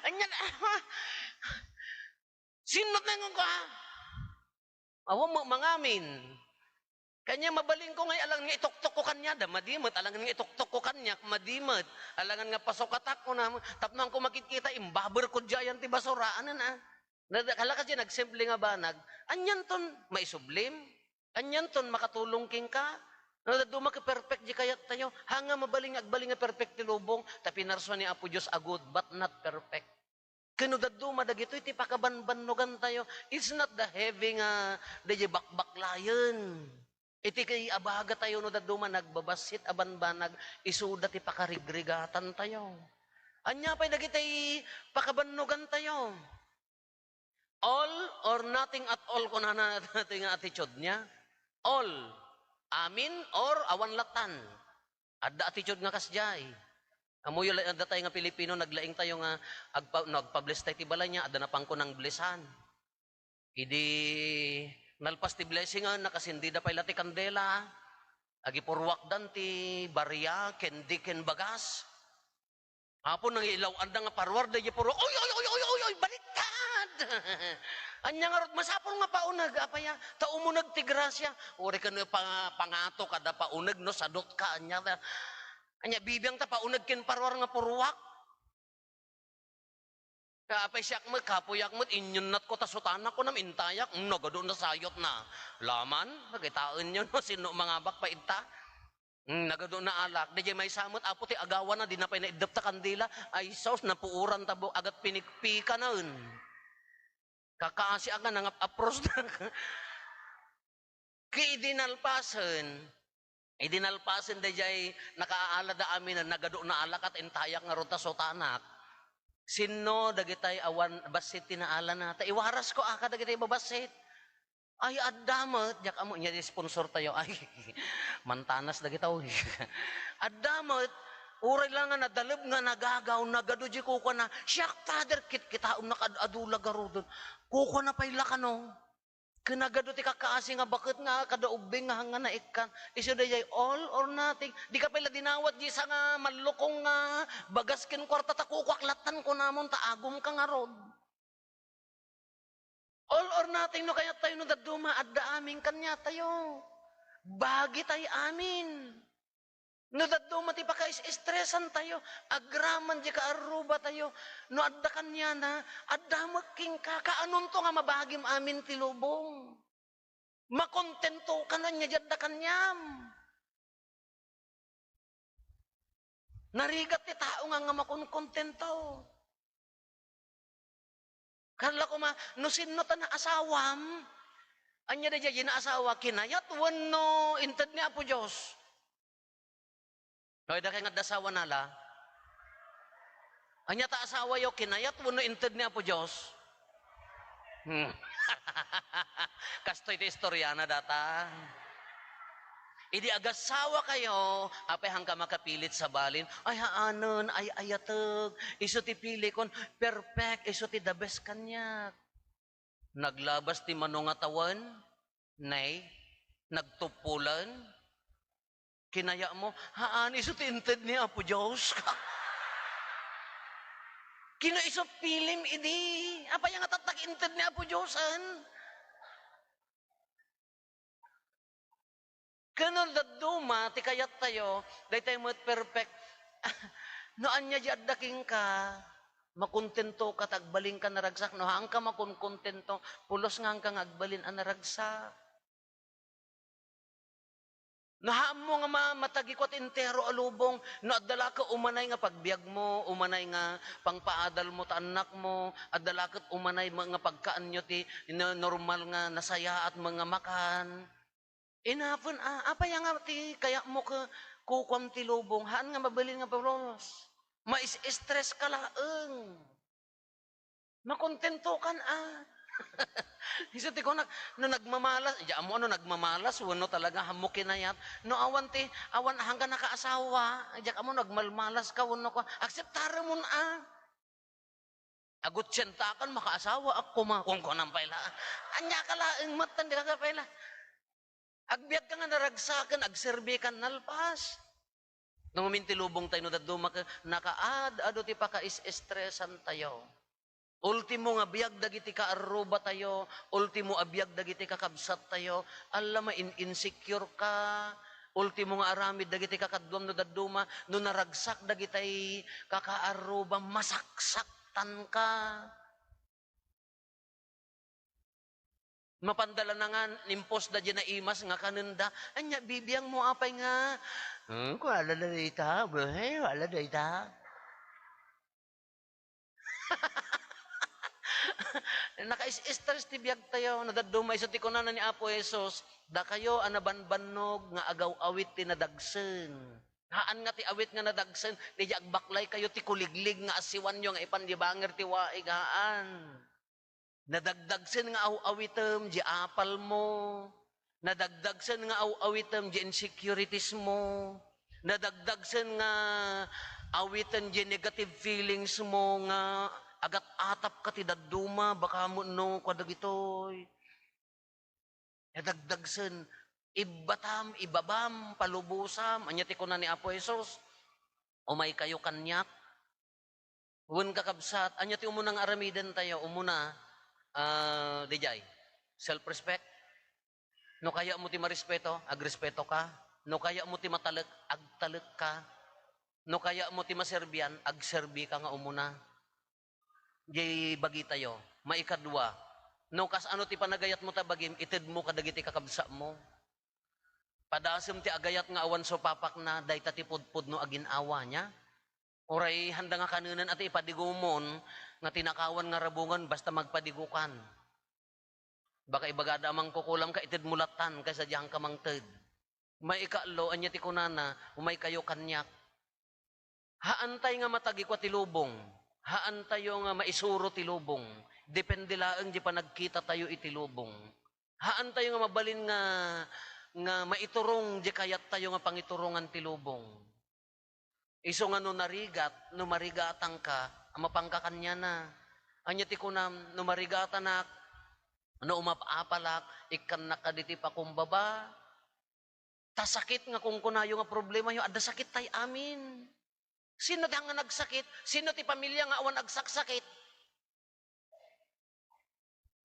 Anyan sinot na nga ka. Awa mo mangamin. Kanya mabaling ko ngay alang nga ituktok ko kanya da madimot alangan nga ituktok ko kanya madimot alangan nga pasokatak ko na tapnang ko makikita imbaber ko diyan ti basuraan na. Kala kasi nagsimple nga banag. Anyan ton maisublim. Anyan ton makatulong king ka. Duma ka perfect di kayat tayo. Hanga mabaling agbaling nga perfect ti lubong. Tapi narswa ni Apo Diyos a good but not perfect. Kano duma dagito iti pakabanbanugan tayo. It's not the heavy nga dahi bakbaklayan. Iti kay abaga tayo no duma nagbabasit abanbanag isuda ti pakarigrigatan tayo. Anya pa'y dagitay pakabanugan tayo. All or nothing at all kung natin nga attitude niya. All. Amin or awan latan. Adda attitude nga kasjay. Amuyo adda tayo nga Pilipino naglaing tayo nga nagpa-bless tayo ti balay niya adda na pangko ng blessan. Idi nalpas ti blessingan nakasindi da pay lati kandela. Agi purwak dan ti barya ken bagas. Hapon nang ilaw anda nga parwar da purwak. Oy baliktad. Anya nga rod masapol nga paunag apaya ta umunag ti grasya ore ken pangato kada paunag no sadot ka anya bibiyang ta paunag ken parwar nga purwak apay siyak mo kapuyak mo inyon nat ko ta sutana ko nam intayak nagado na sayot na laman nagitaan nyo no sino mga bak pa ita nagado na alak di may samot apo ti agawan na di na pay naidap ta kandila ay sauce na puuran tabo agat pinikpika na kakaasi aga nang apros na idinalpasan da jay nakaalada amin na nagado na alak at intayak nga ronta sotanak sino dagitay awan basit tinaala na ta iwaras ko aka dagitay babasit Ay, adamot, jak amo, niya sponsor tayo. Ay, mantanas na kita. Adamot, uray lang nga nadalib nga nagagaw, nagaduji ko na, siyak father, kita nakadula garo doon. Kuko na pala ka no. Kinagado ti kakaasi nga bakit nga kadaubing nga nga naikan. Iso dayay all or nothing. Di ka pala dinawat di sa nga malukong nga bagas kin kwarta ta kukwak-latan ko namon taagom ka nga rod. All or nothing no kaya tayo no daduma adda amin kanya tayo. Bagi tayo amin. No daduma ti paka-stressan tayo. Agraman di ka aruba tayo. No adda kanya na adda making ka. Kaanon to nga mabagim amin ti lubong. Makontento ka na niya adda kanyam. Narigat ti tao nga makonkontento. Kala ko no sinno ta na asawam, anya da dyan na asawa, kinayat wano inted ni Apo Diyos. Noy da kay nga dasawa nala, anya ta asawa yo, kinayat wano inted ni Apo Diyos. Kastoy ti istorya na data. Idi agasawa kayo, apay hangga makapilit sa balin, ay haanon, ay ayatag, iso ti pili kon, perfect, iso ti the best kanyak. Naglabas ti manungatawan, nay, nagtupulan, kinaya mo, haan, iso ti inted ni Apo Diyos. Kino iso pilim, idi, apay nga tatak inted ni Apo Diyosan. Ganun daduma, ti kayat tayo, day tayo mo't perfect. No anya di addaking ka, makontento ka, tagbalin ka naragsak. No hang ka makonkontento, pulos nga ka agbalin ang naragsak. No haam mo nga matagi ko at entero alubong, no adala ka umanay nga pagbiag mo, umanay nga pangpaadal mo ta anak mo, adala ka umanay nga pagkaan nyo ti normal nga nasaya at mga makan. Inapon, apa yang nga ti, kaya mo ka kukwam ti lubong, haan nga mabalin nga pablos. Mais-stress ka laeng. Makontento kan Isa ti ko no nagmamalas, ya mo ano nagmamalas, wano talaga hamo kinayat. No awan hanggang nakaasawa, ya mo nagmalmalas ka, wano ko, akseptara mo Agut siyentakan, makaasawa ako kung ko nang paila. Anya ka laeng matan, di ka paila. Agbiag ka nga naragsakan, agserbi ka nalpas. Nung umintilubong tayo, daduma ka, nakaad, ti pa ka-is-stressan tayo. Ultimo nga biag dagiti ka aruba tayo, ultimo abiyag dagiti ka kabsat tayo, alam insecure ka, ultimo nga aramid dagiti ka kadwam no daduma, no naragsak dagiti kakaaruba, masaksaktan ka. Mapandala na nga, nimpos da dyan na imas nga kanunda, anya, bibiyang mo apay nga, wala na dita, wala na dita. Naka-stress ti biyag tayo, nadadumay sa tikunan ni Apo Jesus, da kayo anabanbanog nga agaw-awit ti nadagsen. Haan nga ti awit nga nadagsen, di agbaklay kayo ti kuliglig nga asiwan nyo nga ipandibanger ti waig haan. Nadagdagsen nga awitem di apal mo. Nadagdagsen nga awitem di insecurities mo. Nadagdagsen nga awitem di negative feelings mo nga agat atap ka ti daduma baka mo no kadagitoy. Nadagdagsen ibatam, ibabam, palubusam, anya ti ko na ni Apo Jesus. Umay kayo kanyat. Huwag kakabsat, anya ti umunang aramiden tayo, umuna, dijay, self-respect. No kaya mo ti marespeto, agrespeto ka. No kaya mo ti matalek, agtalek ka. No kaya mo ti maserbian, agserbi ka nga umuna. Di bagi tayo, maikadwa. No kas ano ti panagayat mo ta bagim, ited mo kadagiti kakabsa mo. Padasem ti agayat nga awan so papak na, day ta ti pudpud no aginawa niya. Oray handa nga kanunan at ipadigumon, nga tinakawan nga rabungan basta magpadigukan. Baka ibagada amang kukulam ka itid mulatan kaysa diyang kamangted. May ikalo, anya ti kunana, umay kayo kanyak. Haantay nga matagi kwa tilubong. Haantayo nga maisuro tilubong. Depende laeng di pa nagkita tayo itilubong. Haan tayo nga mabalin nga maiturong di kayat tayo nga pangiturungan ti lubong. Iso nga no marigatan ka, ang mapangkakan niya na. Anya ti kunam, no marigatan na, no umapapalak, ikan nakaditi pa kumbaba. Tasakit nga kung kunayo nga problema nyo, ada sakit tay amin. Sino nga nagsakit? Sino ti pamilya nga awan agsaksakit?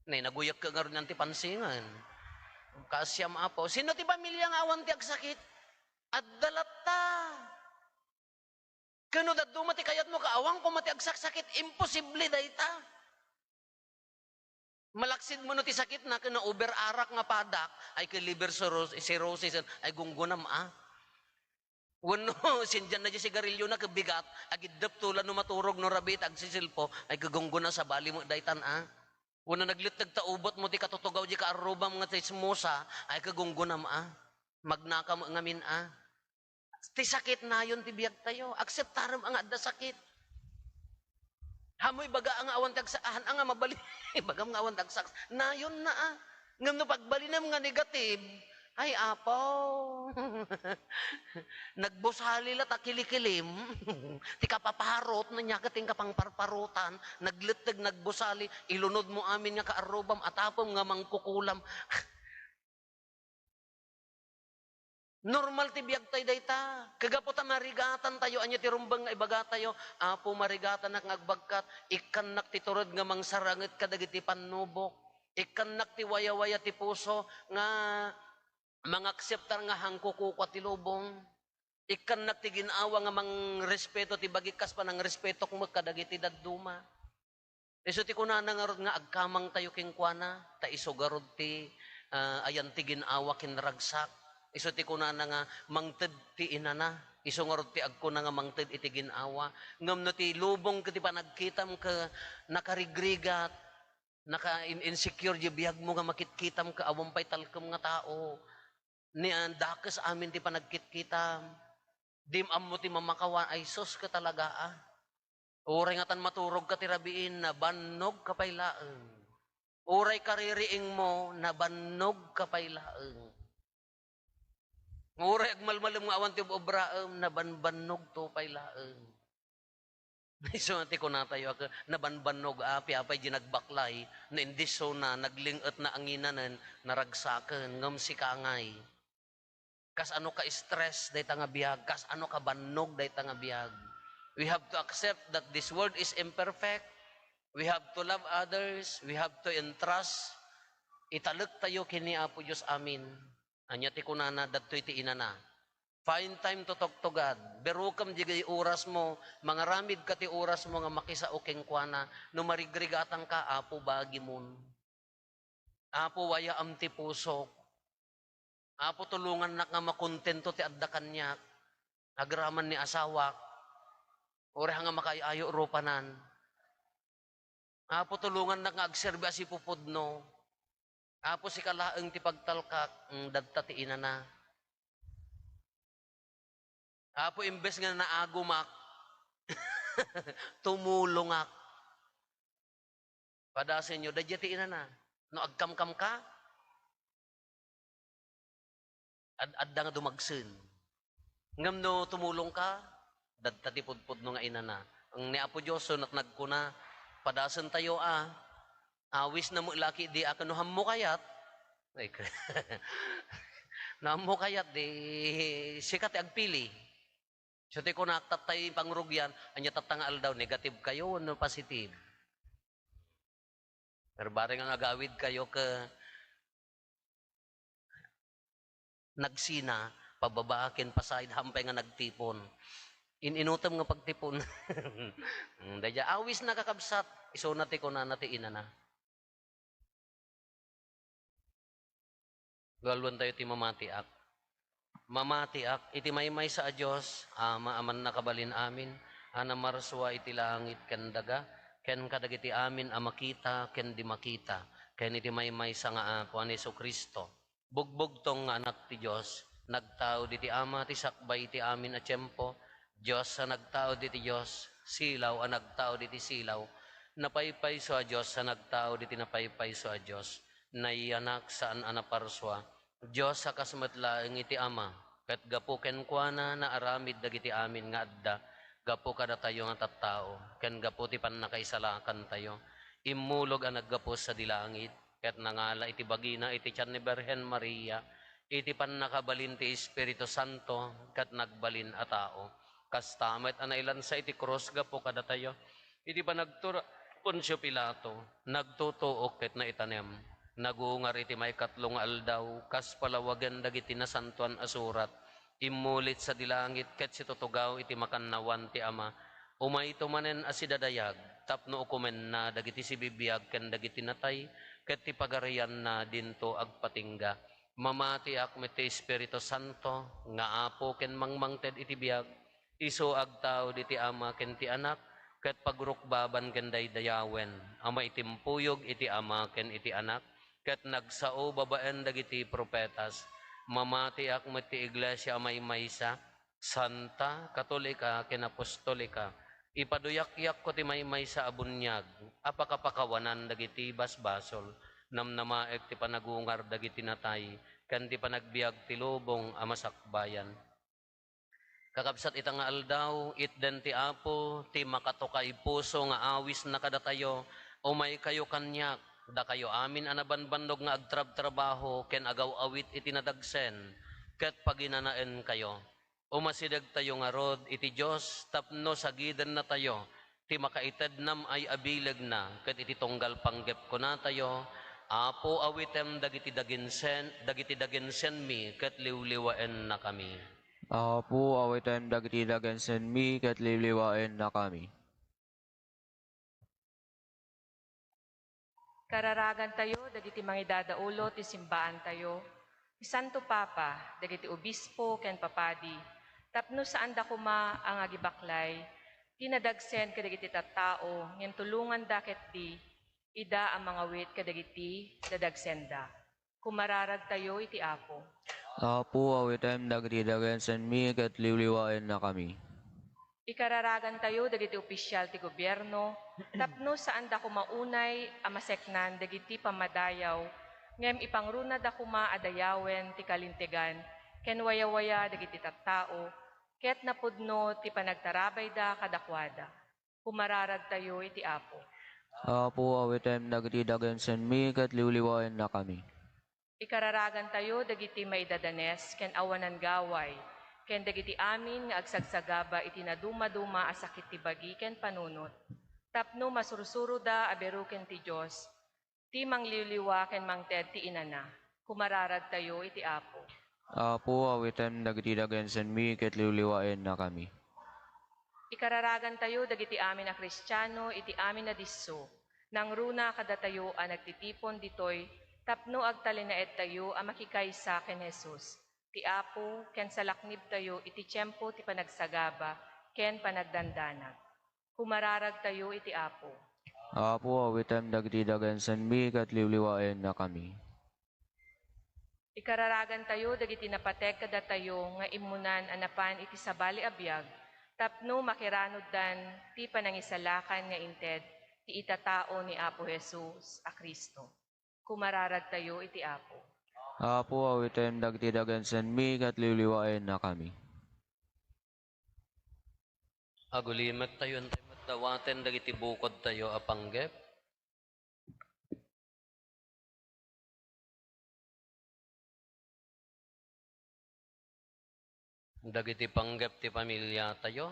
Naguyak ka nga rin ti pansingan. Kasyam apo. Sino ti pamilya nga awan ti agsakit? Addalata. Kano da dumati kayat mo kaawang kung mati agsaksakit, imposible dayta. Malaksid mo no ti sakit na kano over-arak nga padak, ay kay liver cirrhosis, ay gunggunam Wano, sindihan na di sigarilyo na kabigat, agidap tulan no maturog no rabit, agsisilpo, ay kagungguna sa bali mo daytan Wano naglitag taubot mo ti katutugaw di kaarubam nga tismosa, ay kagunggunam Magnaka mo ngamin Ti sakit na yun ti biyag tayo. Akseptaram ang adda sakit. Hamoy baga ang awan tagsaahan, ang mabali. Bagam nga awan tagsak. Na yun na Ngam no pagbalinam nga negative, ay apaw. Nagbusali la takilikilim. Ti kapaparot na niya kating kapang parparutan. Naglitag nagbusali. Ilunod mo amin nga kaarubam atapom nga mangkukulam. Normal ti biyag tayo dayta. Kagaputa marigatan tayo, anya ti rumbang nga ibaga tayo, apo marigatan nak ngagbagkat, ikan nak ti turod nga mangsarangit kadagiti panubok, ikan nak ti waya-waya ti puso, nga mangakseptar nga hangkukuka ti lubong, ikan nak ti ginawa nga mang respeto ti bagikas pa ng respeto kung kadagiti dadduma. Iso ti kunana nga agkamang tayo kingkwana, ta isogarod ti ayan ti ginawa kinragsak. Iso ti kunana nga mangted ti inana. Iso nga ti agko na nga mangted iti ginawa. Ngam no ti lubong kiti panagkitam ka nakarigrigat, naka-insecure di biyag mo nga makitkitam ka awampay talkem nga tao. Ni dakes amin ti panagkitkitam. Dimam mo ti mamakawan ay sos ka talaga Uray nga tan maturog ka ti rabiin na bannog ka paylaeng. Uray kaririing mo na bannog ka paylaeng. Nguray agmalmalam nga awan ti obraem na banbannog to paylaeng. So ati ko na tayo nabanbannog apay ginagbaklay na indiso na naglingot na anginanan naragsaken ngam si kangay. Kas ano ka stress dayta nga biyag, kas ano ka bannog dayta nga biyag. We have to accept that this world is imperfect. We have to love others, we have to entrust. Italek tayo kini Apo Diyos amin. Anya ti kunana dadtoy ti inana. Find time to talk to God. Berukam di oras mo, mangaramid ka ti oras mo nga makisa o kengkwana, no marigrigatan ka, Apo bagi mon. Apo waya am ti pusok. Apo tulungan na nga makontento ti adda kanyak. Agraman ni asawa. Ore nga makayayo rupanan. Apo tulungan na nga agserbi asi pupudno. Apo si kalaeng ti pagtalkak, dadta ti inana. Apo imbes nga naagumak, tumulongak. Pada sa inyo, dadya ti inana. No agkamkam ka, adda nga dumagsen. Ngam no tumulong ka, dadta ti pudpud no nga inana. Ang ni Apo Diyos, sunat nagkuna, padasan tayo awis na mo laki di akan no hammo kayat. Na hammo kayat di sikat agpili. So ti ko naktatay pangrugyan, anya tatangal daw negative kayo no positive. Pero bare nga agawid kayo ka nagsina, pababaakin pasayid hampay nga nagtipon. Inutom nga pagtipon. Dadya awis na kakabsat, iso nati ko na nati ina na. Galwan tayo ti mamatiak. Mamatiak, iti maymay sa Diyos, maaman nakabalin amin, marswa iti langit ken daga, ken kadagiti amin makita, ken di makita, ken iti maymay sa nga Puan Hesu Kristo. Bugbog tong anak ti Diyos, nagtao di ti ama, ti sakbay ti amin a tiyempo, Diyos sa nagtao di ti Diyos, silaw a nagtao di ti silaw, napaypay so a Diyos sa nagtao di ti napaypay so a Diyos. naiyanak saan anaparswa. Diyos sa kasmatlaeng iti Ama, ket gapu ken kuana na aramid dagiti amin nga adda, gapu kada tayo nga tattao, ken gapu ti pannakaisalakan tayo. Immulog ang naggapos sa dilangit, ket nangala iti bagina iti tiyan ni Berhen Maria, iti pannakabalin ti Espiritu Santo, ket nagbalin a tao. Kastamet anailan sa iti cross gapu kada tayo, iti panagtura Poncio Pilato, nagtutuok ket na itanem. Nagungar iti may katlong aldaw, kas palawagan dagiti nasantuan asurat, imulit sa dilangit ket si tutugaw iti makannawan ti Ama, umay tumanen asidadayag, tapno ukumen na dagiti si bibiyag ken dagiti natay, ket ti pagarian na dinto agpatingga. Mamati ak met ti Espiritu Santo, nga apo ken mangmangted iti biyag, iso agtao diti Ama ken ti Anak, ket pagrukbaban ken daydayawen, ama itimpuyog iti Ama ken iti Anak, ket nagsao babaen dagiti propetas, mamati ak met ti iglesia amay maysa, santa, katolika, ken apostolika, ipaduyak-yak ko ti maysa abunyag, apakapakawanan dagiti basbasol, namnamaek ti panagungar dagiti natay, ken ti panagbiag ti lubong a masakbayan. Kakabsat ita nga aldaw, itden ti Apo, ti makatukay puso nga awis na kadatayo, umay kayo kanyak, da kayo amin anabanbandog nga agtrab-trabaho, ken agaw awit iti nadagsen, ket paginanaen kayo. Umasidag tayo nga rod iti Diyos, tapno sagiden na tayo, ti makaited nam ay abileg na, ket iti tunggal panggep ko na tayo, Apo awitem dagiti daginsen mi, ket liwliwaen na kami. Apo awitem dagiti dagensen mi ket liliwaen na kami. Kararagan tayo, dagiti mangidadaulo, ti simbaan tayo. Ti Santo Papa, dagiti obispo, ken papadi, tapno saan da kuma ang agibaklay, tinadagsen kadagiti tattao, ngem tulungan daket di, ida ang mga wit kadagiti dadagsenda. Kumararag tayo iti Apo. Apo awitem dagiti dagensen mi ket liliwaen na kami. Ikararagan tayo dagiti opisyal ti gobyerno, tapno saan da kumaunay amaseknan dagiti pamadayaw, ngem ipangruna da kuma adayawen ti kalintegan, ken waya-waya dagiti tattao, ket napudno ti panagtarabay da kadakwada. Kumararag tayo iti Apo. Apo awitem dagiti dagensen mi ket liliwaen na kami. Ikararagan tayo dagiti maidadanes, ken awanan gaway, ken dagiti amin nga agsagsagaba iti naduma-duma a sakit ti bagi ken panunot. Tapno masursuro da aberu ken ti Dios, ti mangliliwa ken mangted ti inana. Kumararag tayo iti Apo. Apo awitem dagiti dagensen mi ket liliwaen na kami. Ikararagan tayo dagiti amin na Kristiyano iti amin na disso. Nang runa kada tayo a nagtitipon ditoy, tapno agtalinaed tayo a makikaysa ken Jesus. Ti Apo, ken salaknib tayo iti tiyempo ti panagsagaba, ken panagdandanag. Kumararag tayo iti Apo. Apo awitem dagiti dagensen mi ket liliwaen na kami. Ikararagan tayo dagiti napateg kada tayo nga imunan anapan iti sabali a biag, tapno makiranod dan ti panangisalakan nga inted ti itatao ni Apo Jesus a Kristo. Kumararag tayo iti Apo. Apo awitem dagiti dagensen mi ket liliwaen na kami. Agulimet tayo, antay matdawaten dagiti bukod tayo apanggep. Dagiti panggep ti pamilya tayo.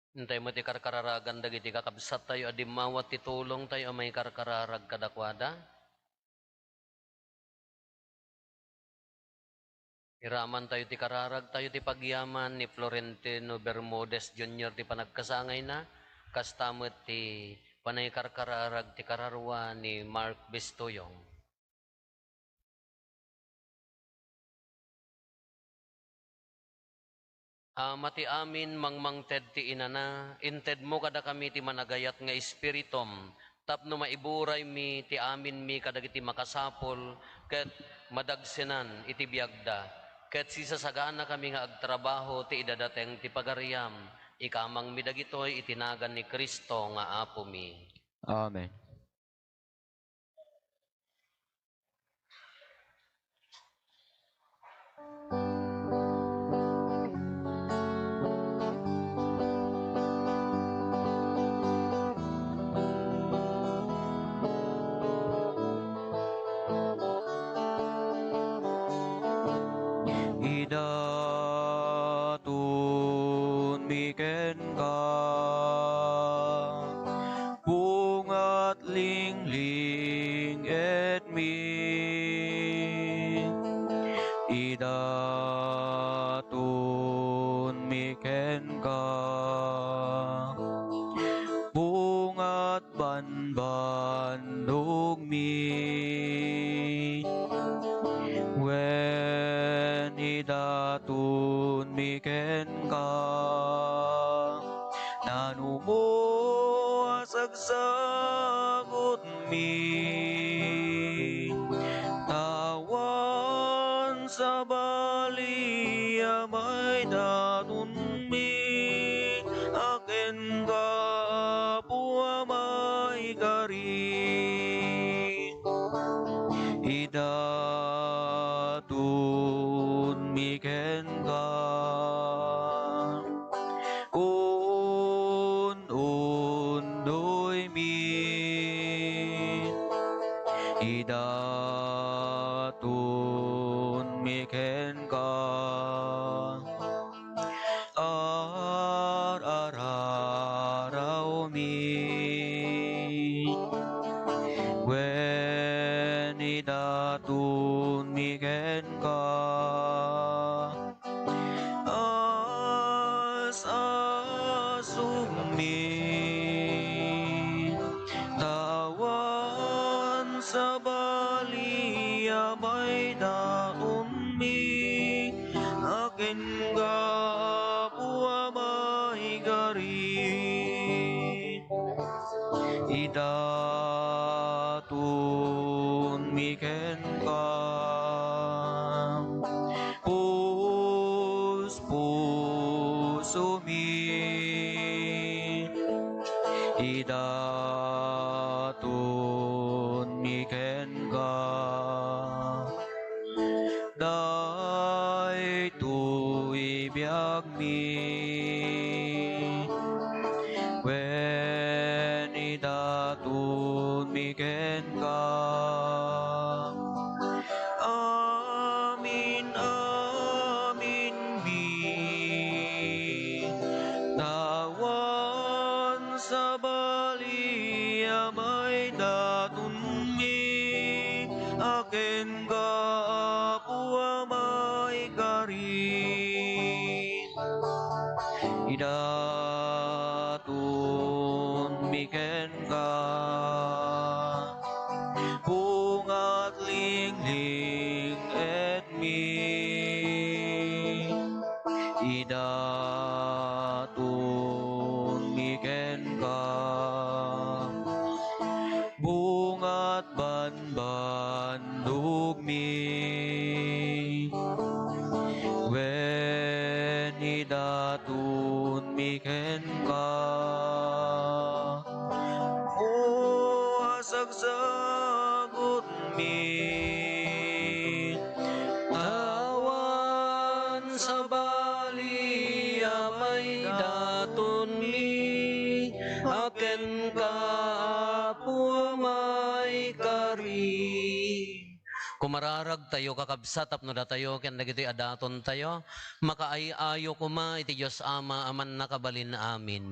Hintay mo ti karkararagan dagiti kakabsat tayo, adimawat ti tulong tayo may karkararag kadakwada. Iraman tayo ti kararag tayo ti pagyaman ni Florentino Bermudez Jr. ti panagkasangay na, kastamot ti panay karkararag ti kararwa ni Mark Bestuyong. Mati amin mangmangted ti inana, inted mo kada kami ti managayat nga espiritom, tapno maiburay mi ti amin mi kadagiti makasapol, ket madagsenan iti biagda, ket sisasagana kami nga agtrabaho ti idadateng ti pagariam, Ikamang midagitoy itinagan ni Kristo nga Apo mi. Amen. Idatun miken ka, bungat lingling et mi. Idatun miken ka, bungat banbandog mi. When idatun miken ka, nanumo asagsagot mi. Tawan sa balia may datun mi, aken ka puwa may kari. Idatun miken ka, undoy mi. Idatun miken ka, araraw mi. When idatun miken ka, asumi. Tawan sa balia may daon mi, aken ka puwa may gari. Idatun miken ka, puso mi. Idatun miken ka, daytoy biag mi. When idatun miken ka, amin amin mi. Tawan sa balia may datun mi, aken ka puwa may kari. Idatun miken ka, bungat lingling et mi. Idatun miken ka, bungat banbandog mi. When idatun miken ka, asagsagot mi. Tawan sa balia may datun mi, aken ka puwa may kari. Kumararag tayo kakabsat tapno da tayo ken dagiti adaton tayo makaayayo kuma iti Dios Ama aman nakabalin amin.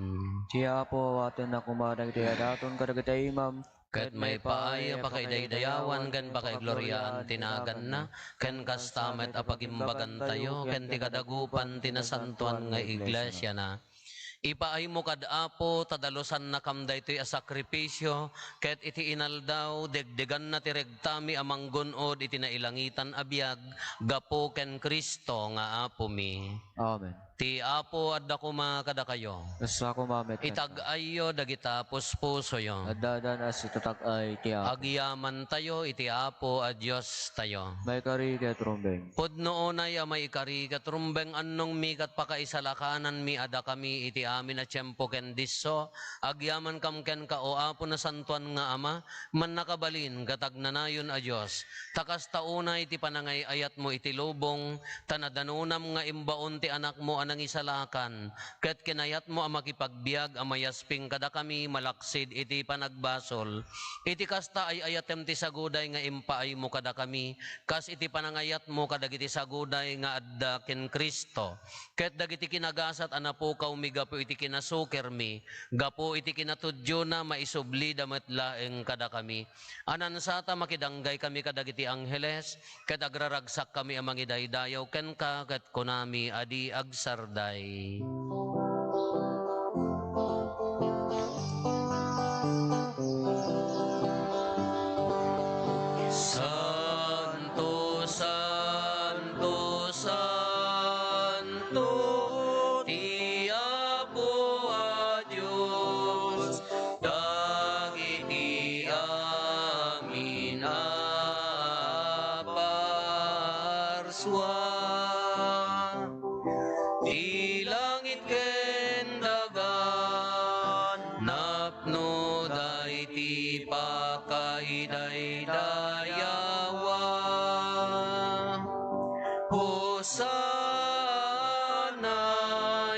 Siya po atin na kumadag di adaton kadagiti imam, Ket may paay pakidaydayawan ken pakigloryaan tinagan na ken kastamet apagimbagan tayo ken ti kadagupan tinasantuan nga iglesia na. Ipaay mo kadapo tadalusan na kam daytoy a sakripisyo ket iti inaldaw degdegan na ti regtami amang gunod iti nailangitan a biag gapo ken Kristo nga Apo mi. Amen. Ti Apo adda kuma kada kayo. Sa kumamit na Itag-ayo dagita puspuso yo. Nagdadanas itatak ay tiyak. Agyaman tayo iti Apo a Diyos tayo. May kari ket rumbeng. Pudno unay amay ikari kat rumbeng annong mi kat pakaisalakanan mi ada kami iti amin a tiyempo ken disso. Agyaman kam ken ka o Apo na santuan nga ama man nakabalin gatag nanayon a Diyos. Takas taunay iti panangay ayat mo iti lubong tanadanunam nga imbaon ti anak mo anang isalakan. Ket kinayat mo ang makipagbiag amayasping kada kami malaksid iti panagbasol. Iti kasta ay ayatem ti saguday nga impaay mo kada kami. Kas iti panangayat mo kadagiti saguday nga adda ken Kristo. Ket dagiti kinagasat anapukaw mi gapo iti kinasuker mi. Gapo iti kinatudyo na maisubli damet laeng kada kami. Anansata makidanggay kami kadagiti angheles. Ket agraragsak kami amang idaydayaw ken ka ket kunami adi agsarday. Santo, Santo, Santo, ti Apo a Diyos, dagiti amin a parswa. Di langit ken dagan, napno dayti pakaidaydayawa. Hosana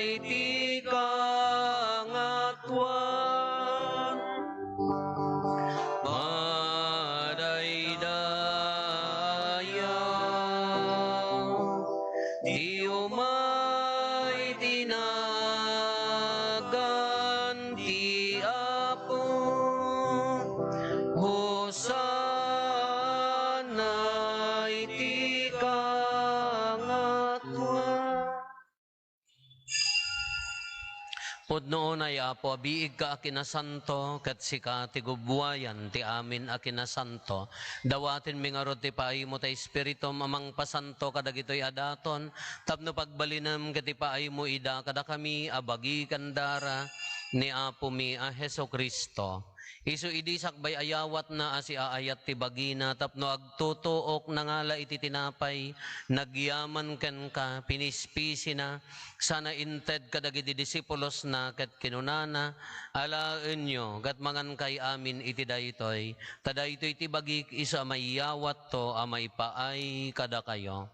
iti kangatuan, madaydayaw. Di umay tinagan ti Apo, Hosana iti kangatuan. Pudno na Apo, biig ka akinasanto, kat sika ti gubwayan ti amin akinasanto. Dawatin mi nga rod ti paay mo ta Espiritu amang pasanto kadagitoy adaton. Tapno pagbalinam kat ti paay mo ida kada kami abagi kandara ni Apo mi a Heso Kristo. Isu idi sakbay ayawat na asi aayat ti bagina tapno agtutuok nangala iti tinapay nagyaman ken ka pinispisi na sana inted kadagiti disipulos na ket kinunana alaen nyo kat mangan kay amin iti daytoy tadaytoy ti bagik isa mayawat to amay paay kada kayo.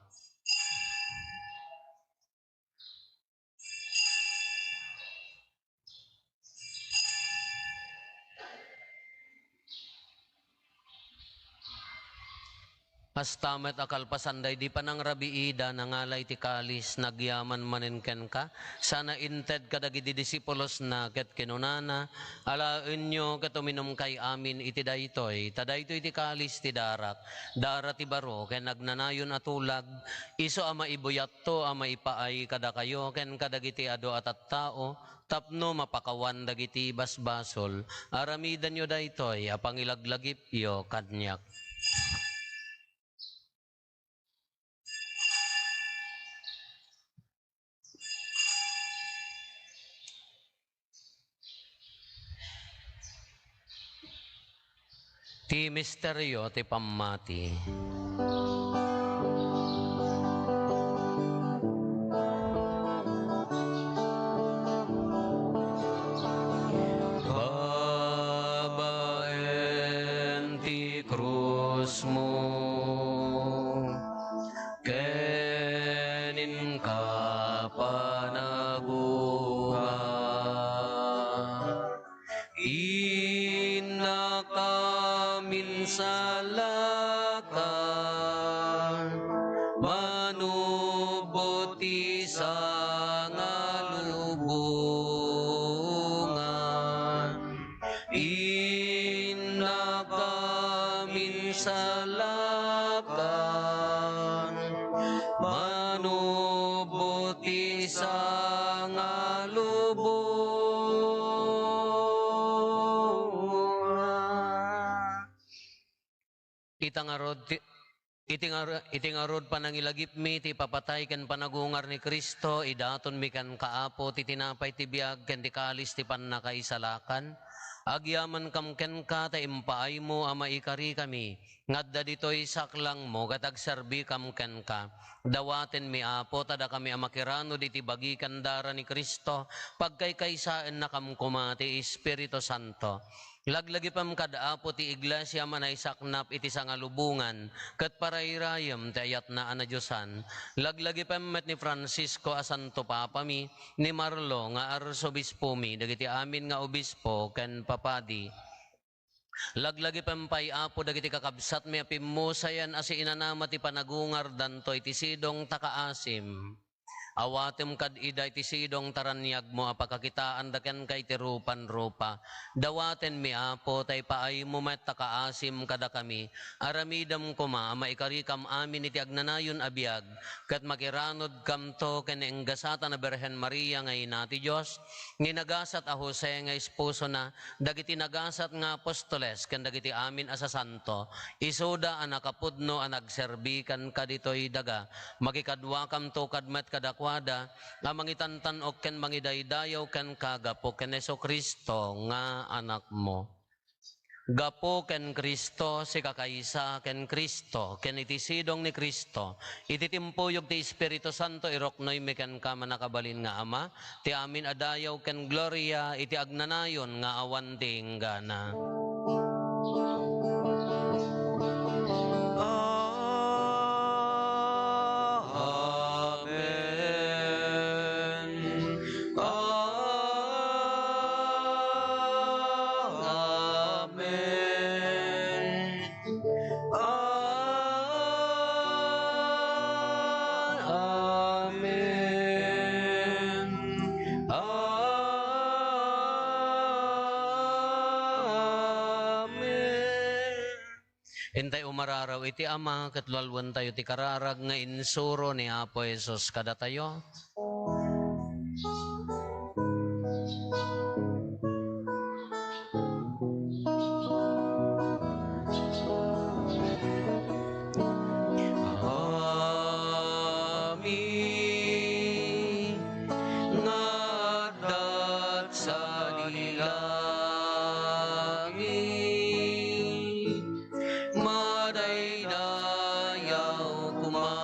Astamet akalpasanday di panang rabiida nangalay ti kalis nagyaman maninken ka sana inted kadagiti disipulos na ket kinunana alaen nyo ket uminom kay amin iti daytoy tadaytoy ti kalis ti darak dara ti baro ken nagnanayon atulag iso ama ibuyat to ama ipaay kada kayo ken kadagiti ado at tao tapno mapakawan dagiti basbasol aramidan yo daytoy apangilaglagip yo kanyak. Ti misteryo ti pammati. Babaen ti krus mo, kenin ka panaguha. Minsalaka manubuti sa ngalubungan inakaminsalaka manubuti sa ngalubungan. Ita nga rod Itingarod panangilagip mi, ti papatay ken panagungar ni Kristo, idaton mi kan kaapo, ti tinapay ti biag, ken ti kalis ti pannakaisalakan. Agyaman kam ken ka, ta impaay mo, ama ikari kami. Ngadda ditoy saklang mo, gatag serbi kam ken ka. Dawaten mi apo, tada kami amakirano, diti bagi kandara ni Kristo, pagkaykaysaan na kam kumati, Espiritu Santo. Laglagi pam kadaapo ti iglesia manay saknap iti sangalubungan ket parayrayem ti ayat na anadyosan. Laglagi pam met ni Francisco a Santo Papa mi, ni Marlo nga arsobispo mi, dagiti amin nga obispo ken papadi. Laglagi pampay apo dagiti kakabsat mi apimusayan asi inanama ti panagungar dantoy ti sidong takaasim. Awatem kad ida iti sidong taranyag mo apakakitaan daken kay ti rupan-rupa. Dawaten mi apo tay paay mo met takaasim kada kami. Aramidam kuma maikari kam amin iti agnanayon abiyag. Kat makiranod kam to ken enggasata na Berhen Maria nga ina ti Dios. Nginagasat a Jose nga esposo na dagiti nagasat nga apostoles ken dagiti amin asa santo. Isuda a nakapudno a nagserbikan kaditoy daga. Makikadwa kam to kadmet kadakwada nga mangitantan o ken mangidaydayaw ken kagapo ken Jesu-Kristo nga anak mo. Gapo ken Kristo si kakaysa ken Kristo ken iti sidong ni Kristo iti timpuyog ti Espiritu Santo iroknoy mi ken ka manakabalin nga Ama ti amin adayaw ken gloria iti agnanayon nga awan ti inggana. Intay umararaw iti Ama, katlalwan tayo ti kararag nga insuro ni Apo Jesus kada tayo. Amin. Ngadat sa dilangit, madaydayaw kuma,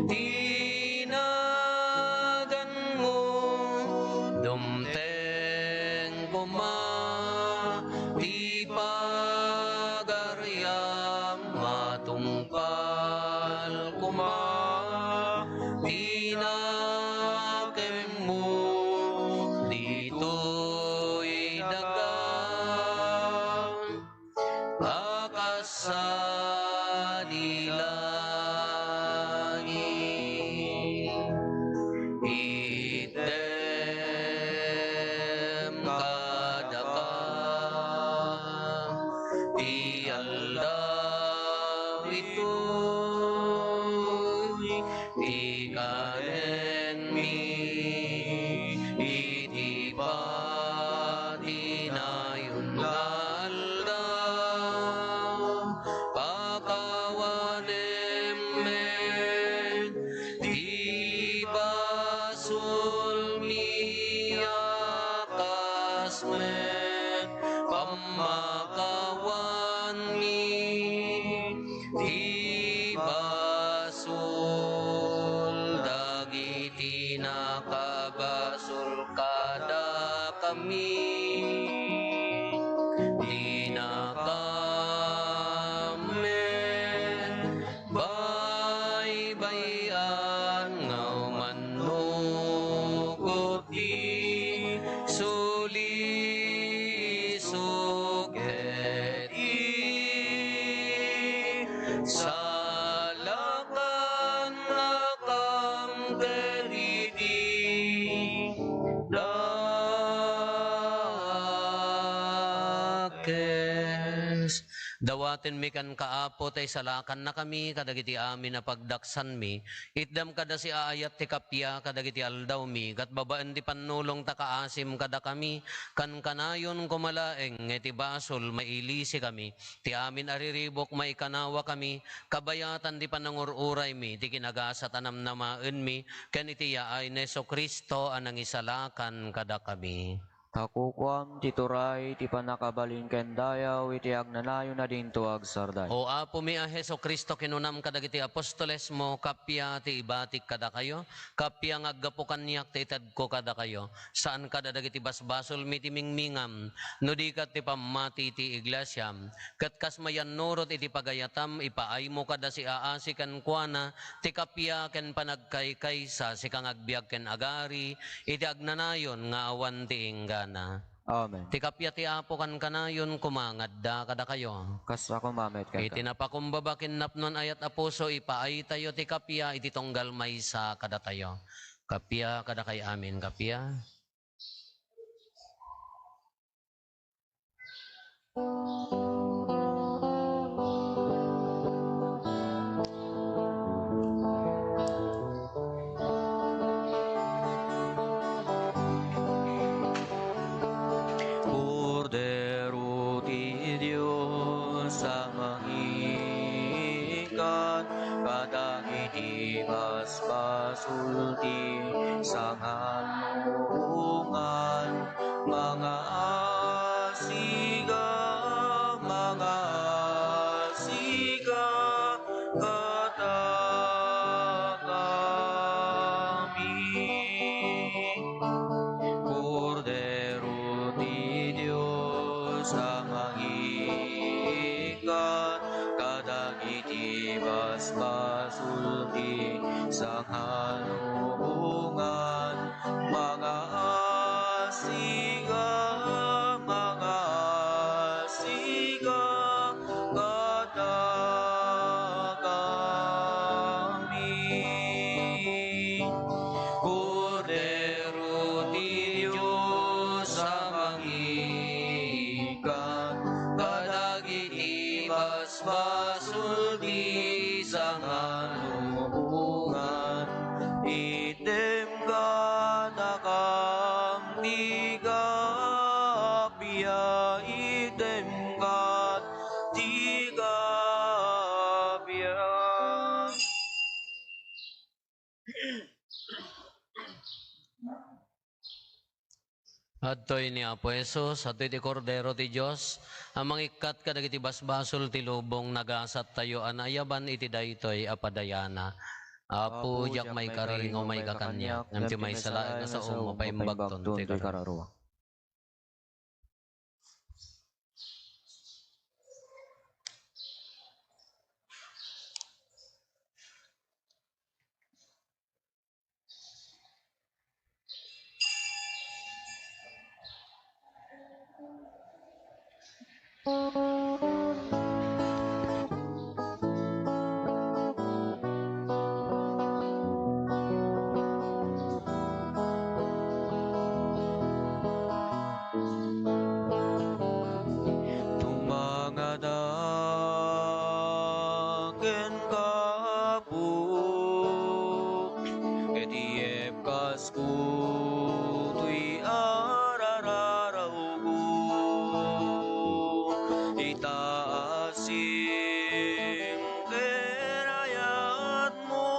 tinagan mo, dumteng kuma, ti pagaryam matungpal kuma, tinakem mo, dito'y dagang, akasa dilangit. Item kadaka, ialdaw ito'y ikanen mi, iti patinayon aldaw, pakawanem men, di basul mi akas men, pamakawan mi, di basul dagiti nakabasul kada kami, di nakamen baybayan ngaw manugot di sulisog ket salakan nakam deridi daken. Jesus. Dawaten mi kan kaapo tay salakan na kami kadagiti amin na pagdaksan mi. Itdam kada si aayat ti kapya kadagiti aldaw mi kat babaan ti pannulong ta kaasim kada kami kan kanayon kumalaeng iti basol mailisi kami. Ti amin ariribok maikanawa kami kabayatan di panangururay mi ti kinagasa tanamnamaen mi ken iti yaay ni Kristo anang isalakan kada kami. Takukuam tituray ti panakabalin ken dayaw iti agnanayo na dinto agsarday. O apo mi a Heso Kristo kinunam kadagiti apostoles mo kapya ti ibatik kada kayo kapya ngaggapo kanyak ti itadko kada kayo saan kada dagiti basbasol mi ti mingmingam no di kat ti pamati ti iglesia kat kasmayan nurot iti pagayatam ipaay mo kada si aasi kan kuana ti kapya ken panagkaykay sa si kang agbiag ken agari iti agnanayon nga awan ti inggan. Amen. Ti kapya ti apo kan kanayon kumangadda kada kayo. Kas ako mamet ka. Iti napakumbabakin napnon ayat apuso ipaay tayo ti kapya iti tonggal maysa kada tayo. Kapya kada kay amin kapya. Cordero ti Diyos sa mangikat, kadagiti basbasulti sa nganungan, mga asiga, katakami. Cordero ti Diyos sa mangikat, kadagiti basbasulti sa hanungan, mga asiga, katakami. Cordero ti Diyos sa mangikat, kadagiti basbasulti sa nganungan, item katakam ti kapya, item kat ti kapya. Adtoy ni Apo Jesus, adtoy ti Kordero ti Diyos, ang mangikat kadagiti basbasol ti lubong nagasat tayo anayaban iti daytoy apadayana. Apo jak may karingo may kakanyak, ngam ti may salaeng nga sa umo paimbagton ti kararo. Tumangadaken kapu, etiep kasku tui arararaugu, itaasim kerayatmu,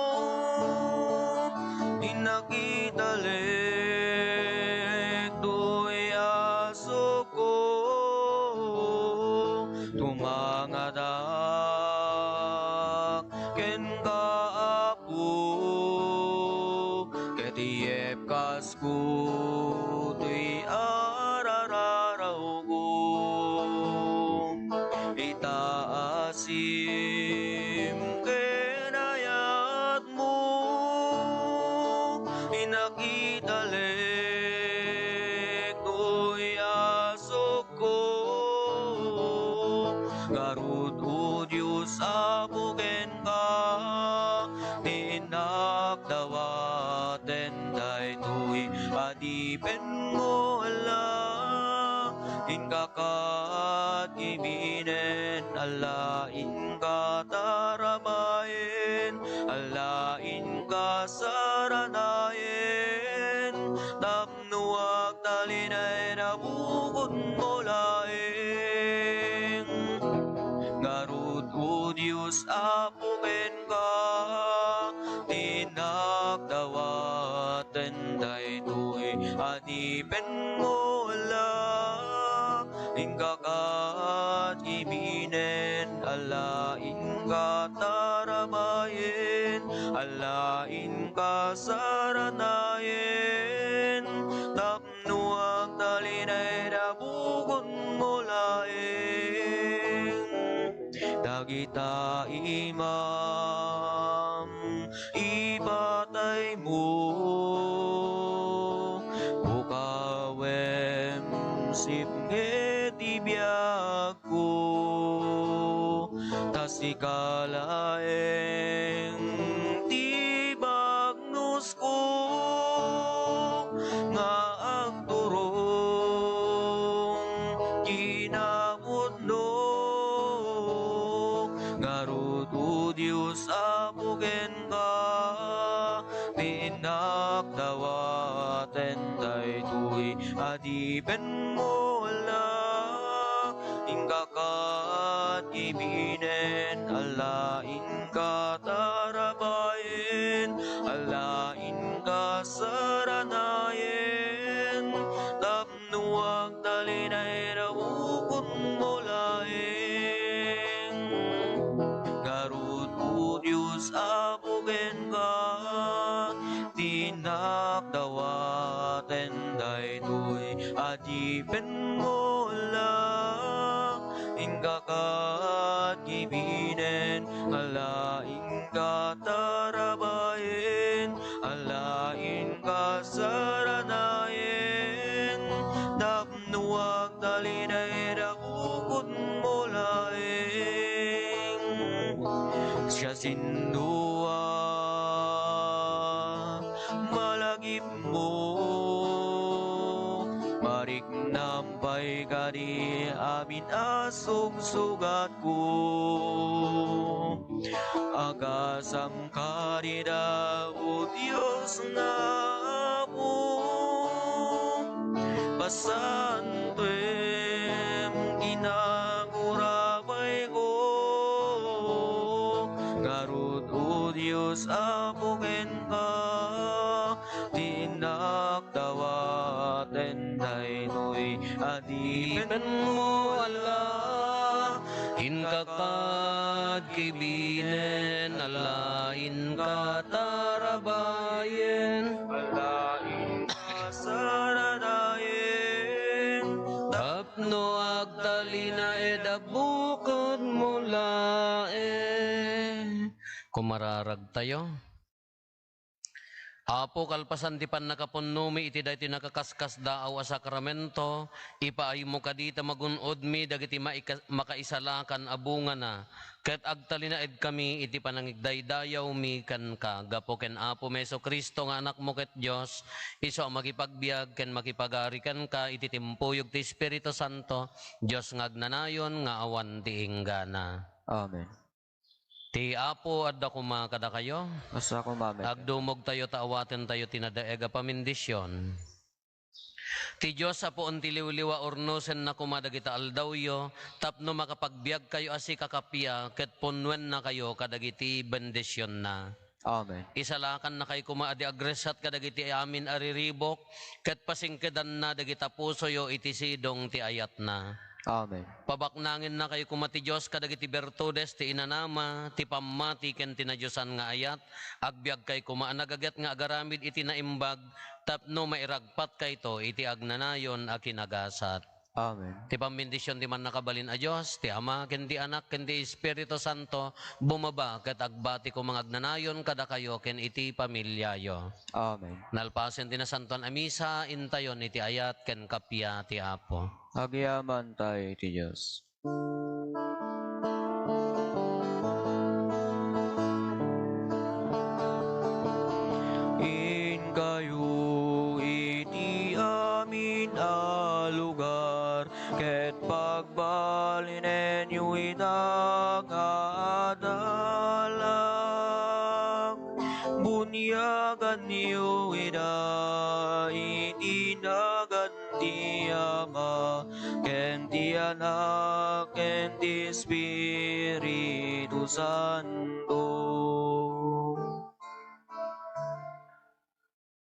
inakidalek tui asoko, tumangadak ken kaapu, ketiep kasku tui arararaugu, itaasim kenayatmu, inakidalek tui asoko, garut o Diyos apuken ka, tinakdawaten daytoy adipen mo ala, inkaka kibinen, alain ka tarabayen, alain ka saranayen, tapnuag talinay na bukod mo laeng. Garud o Diyos apuken ka, tinagdawaten daytoy, adipen mo ala, ingkakat ibinen, alain ka tarabayen, alain ka saranayen, tapnuag talinay na bukod mo laeng. Dagita imam, ibatay mo, bukawem sipnge tibiyag ko, tasikalaeng tibagnus ko, nga agturong kinamudno. Garud o Diyos apuken ka, pinagdawaten daytoy, adipen mo ala, ingkakat ibinen, alain ka tarabayen, alain ka saranayen, tapnuag talinay na bukod mo laeng. Garud o Diyos apuken ka, tinagdawaten daytoy, adipen mo ala, ingkakat gibinen, alain ka tarabayen, alain ka saranayen, napnuag talinay na bukod mo laeng. Siya sindua malagip mo, marik nampay ka di amin asug-sugat ko, agasam ka di o Diyos nga po, pasantuem ginagurabay ko. Garud o Diyos apuken ka, tinagdawaten daytoy, adipen mo ala, Inkakad kibinen, alain ka tarabayen, alain ka saranayen, tapno agtalina edabukod mulae. Kumararag tayo. Apo kalpasan ti pan nakapunumi iti dayti nakakaskas daaw a sakramento, ipaay mo kadita magunod mi dagiti makaisalakan abunga na, ket agtalina ed kami iti panangigdaydayaw mi kan ka, gapo ken Apo Meso Kristo nga anak mo ket Dios, iso makipagbiag ken makipagari ken ka iti timpuyog ti Espiritu Santo, Dios nga agnanayon nga awan ti inggana. Amen. Ti Apo adda kuma kada kayo. Basta ko mamet. Agdumog tayo taawaten tayo tinadaega pamindisyon. Ti Diyos Apo on ti liwliwa ornosen na kumadagita aldawyo, tapno makapagbiag kayo asi kakapya, ket punwen na kayo kadagiti bendisyon na. Amen. Isalakan na kay kumaadi agresat kadagiti amin ariribok, ket pasingkedan na dagita pusoyo iti sidong ti ayat na. Amen. Pabaknangin na kayo kumati Diyos kadagiti bertudes ti inanama, ti pamati ken tinadyosan nga ayat, agbiag kay kumaanagagat nga agaramid iti naimbag, tapno mairagpat kay to iti agnanayon a kinagasat. Amen. Ti pambindisyon ti man nakabalin a Diyos, ti Ama, ken ti Anak, ken ti Espiritu Santo, bumaba ket agbati ko mga agnanayon kada kayo ken iti pamilyayo. Amen. Nalpasen ti nasanton a misa, intayon iti ayat ken kapya ti Apo. Agyaman tayo ti Diyos. In kayo iti amin a lugar, ket pagbalik ganyo ida itinagan ti Ama ken ti Anak ken ti Espiritu Santo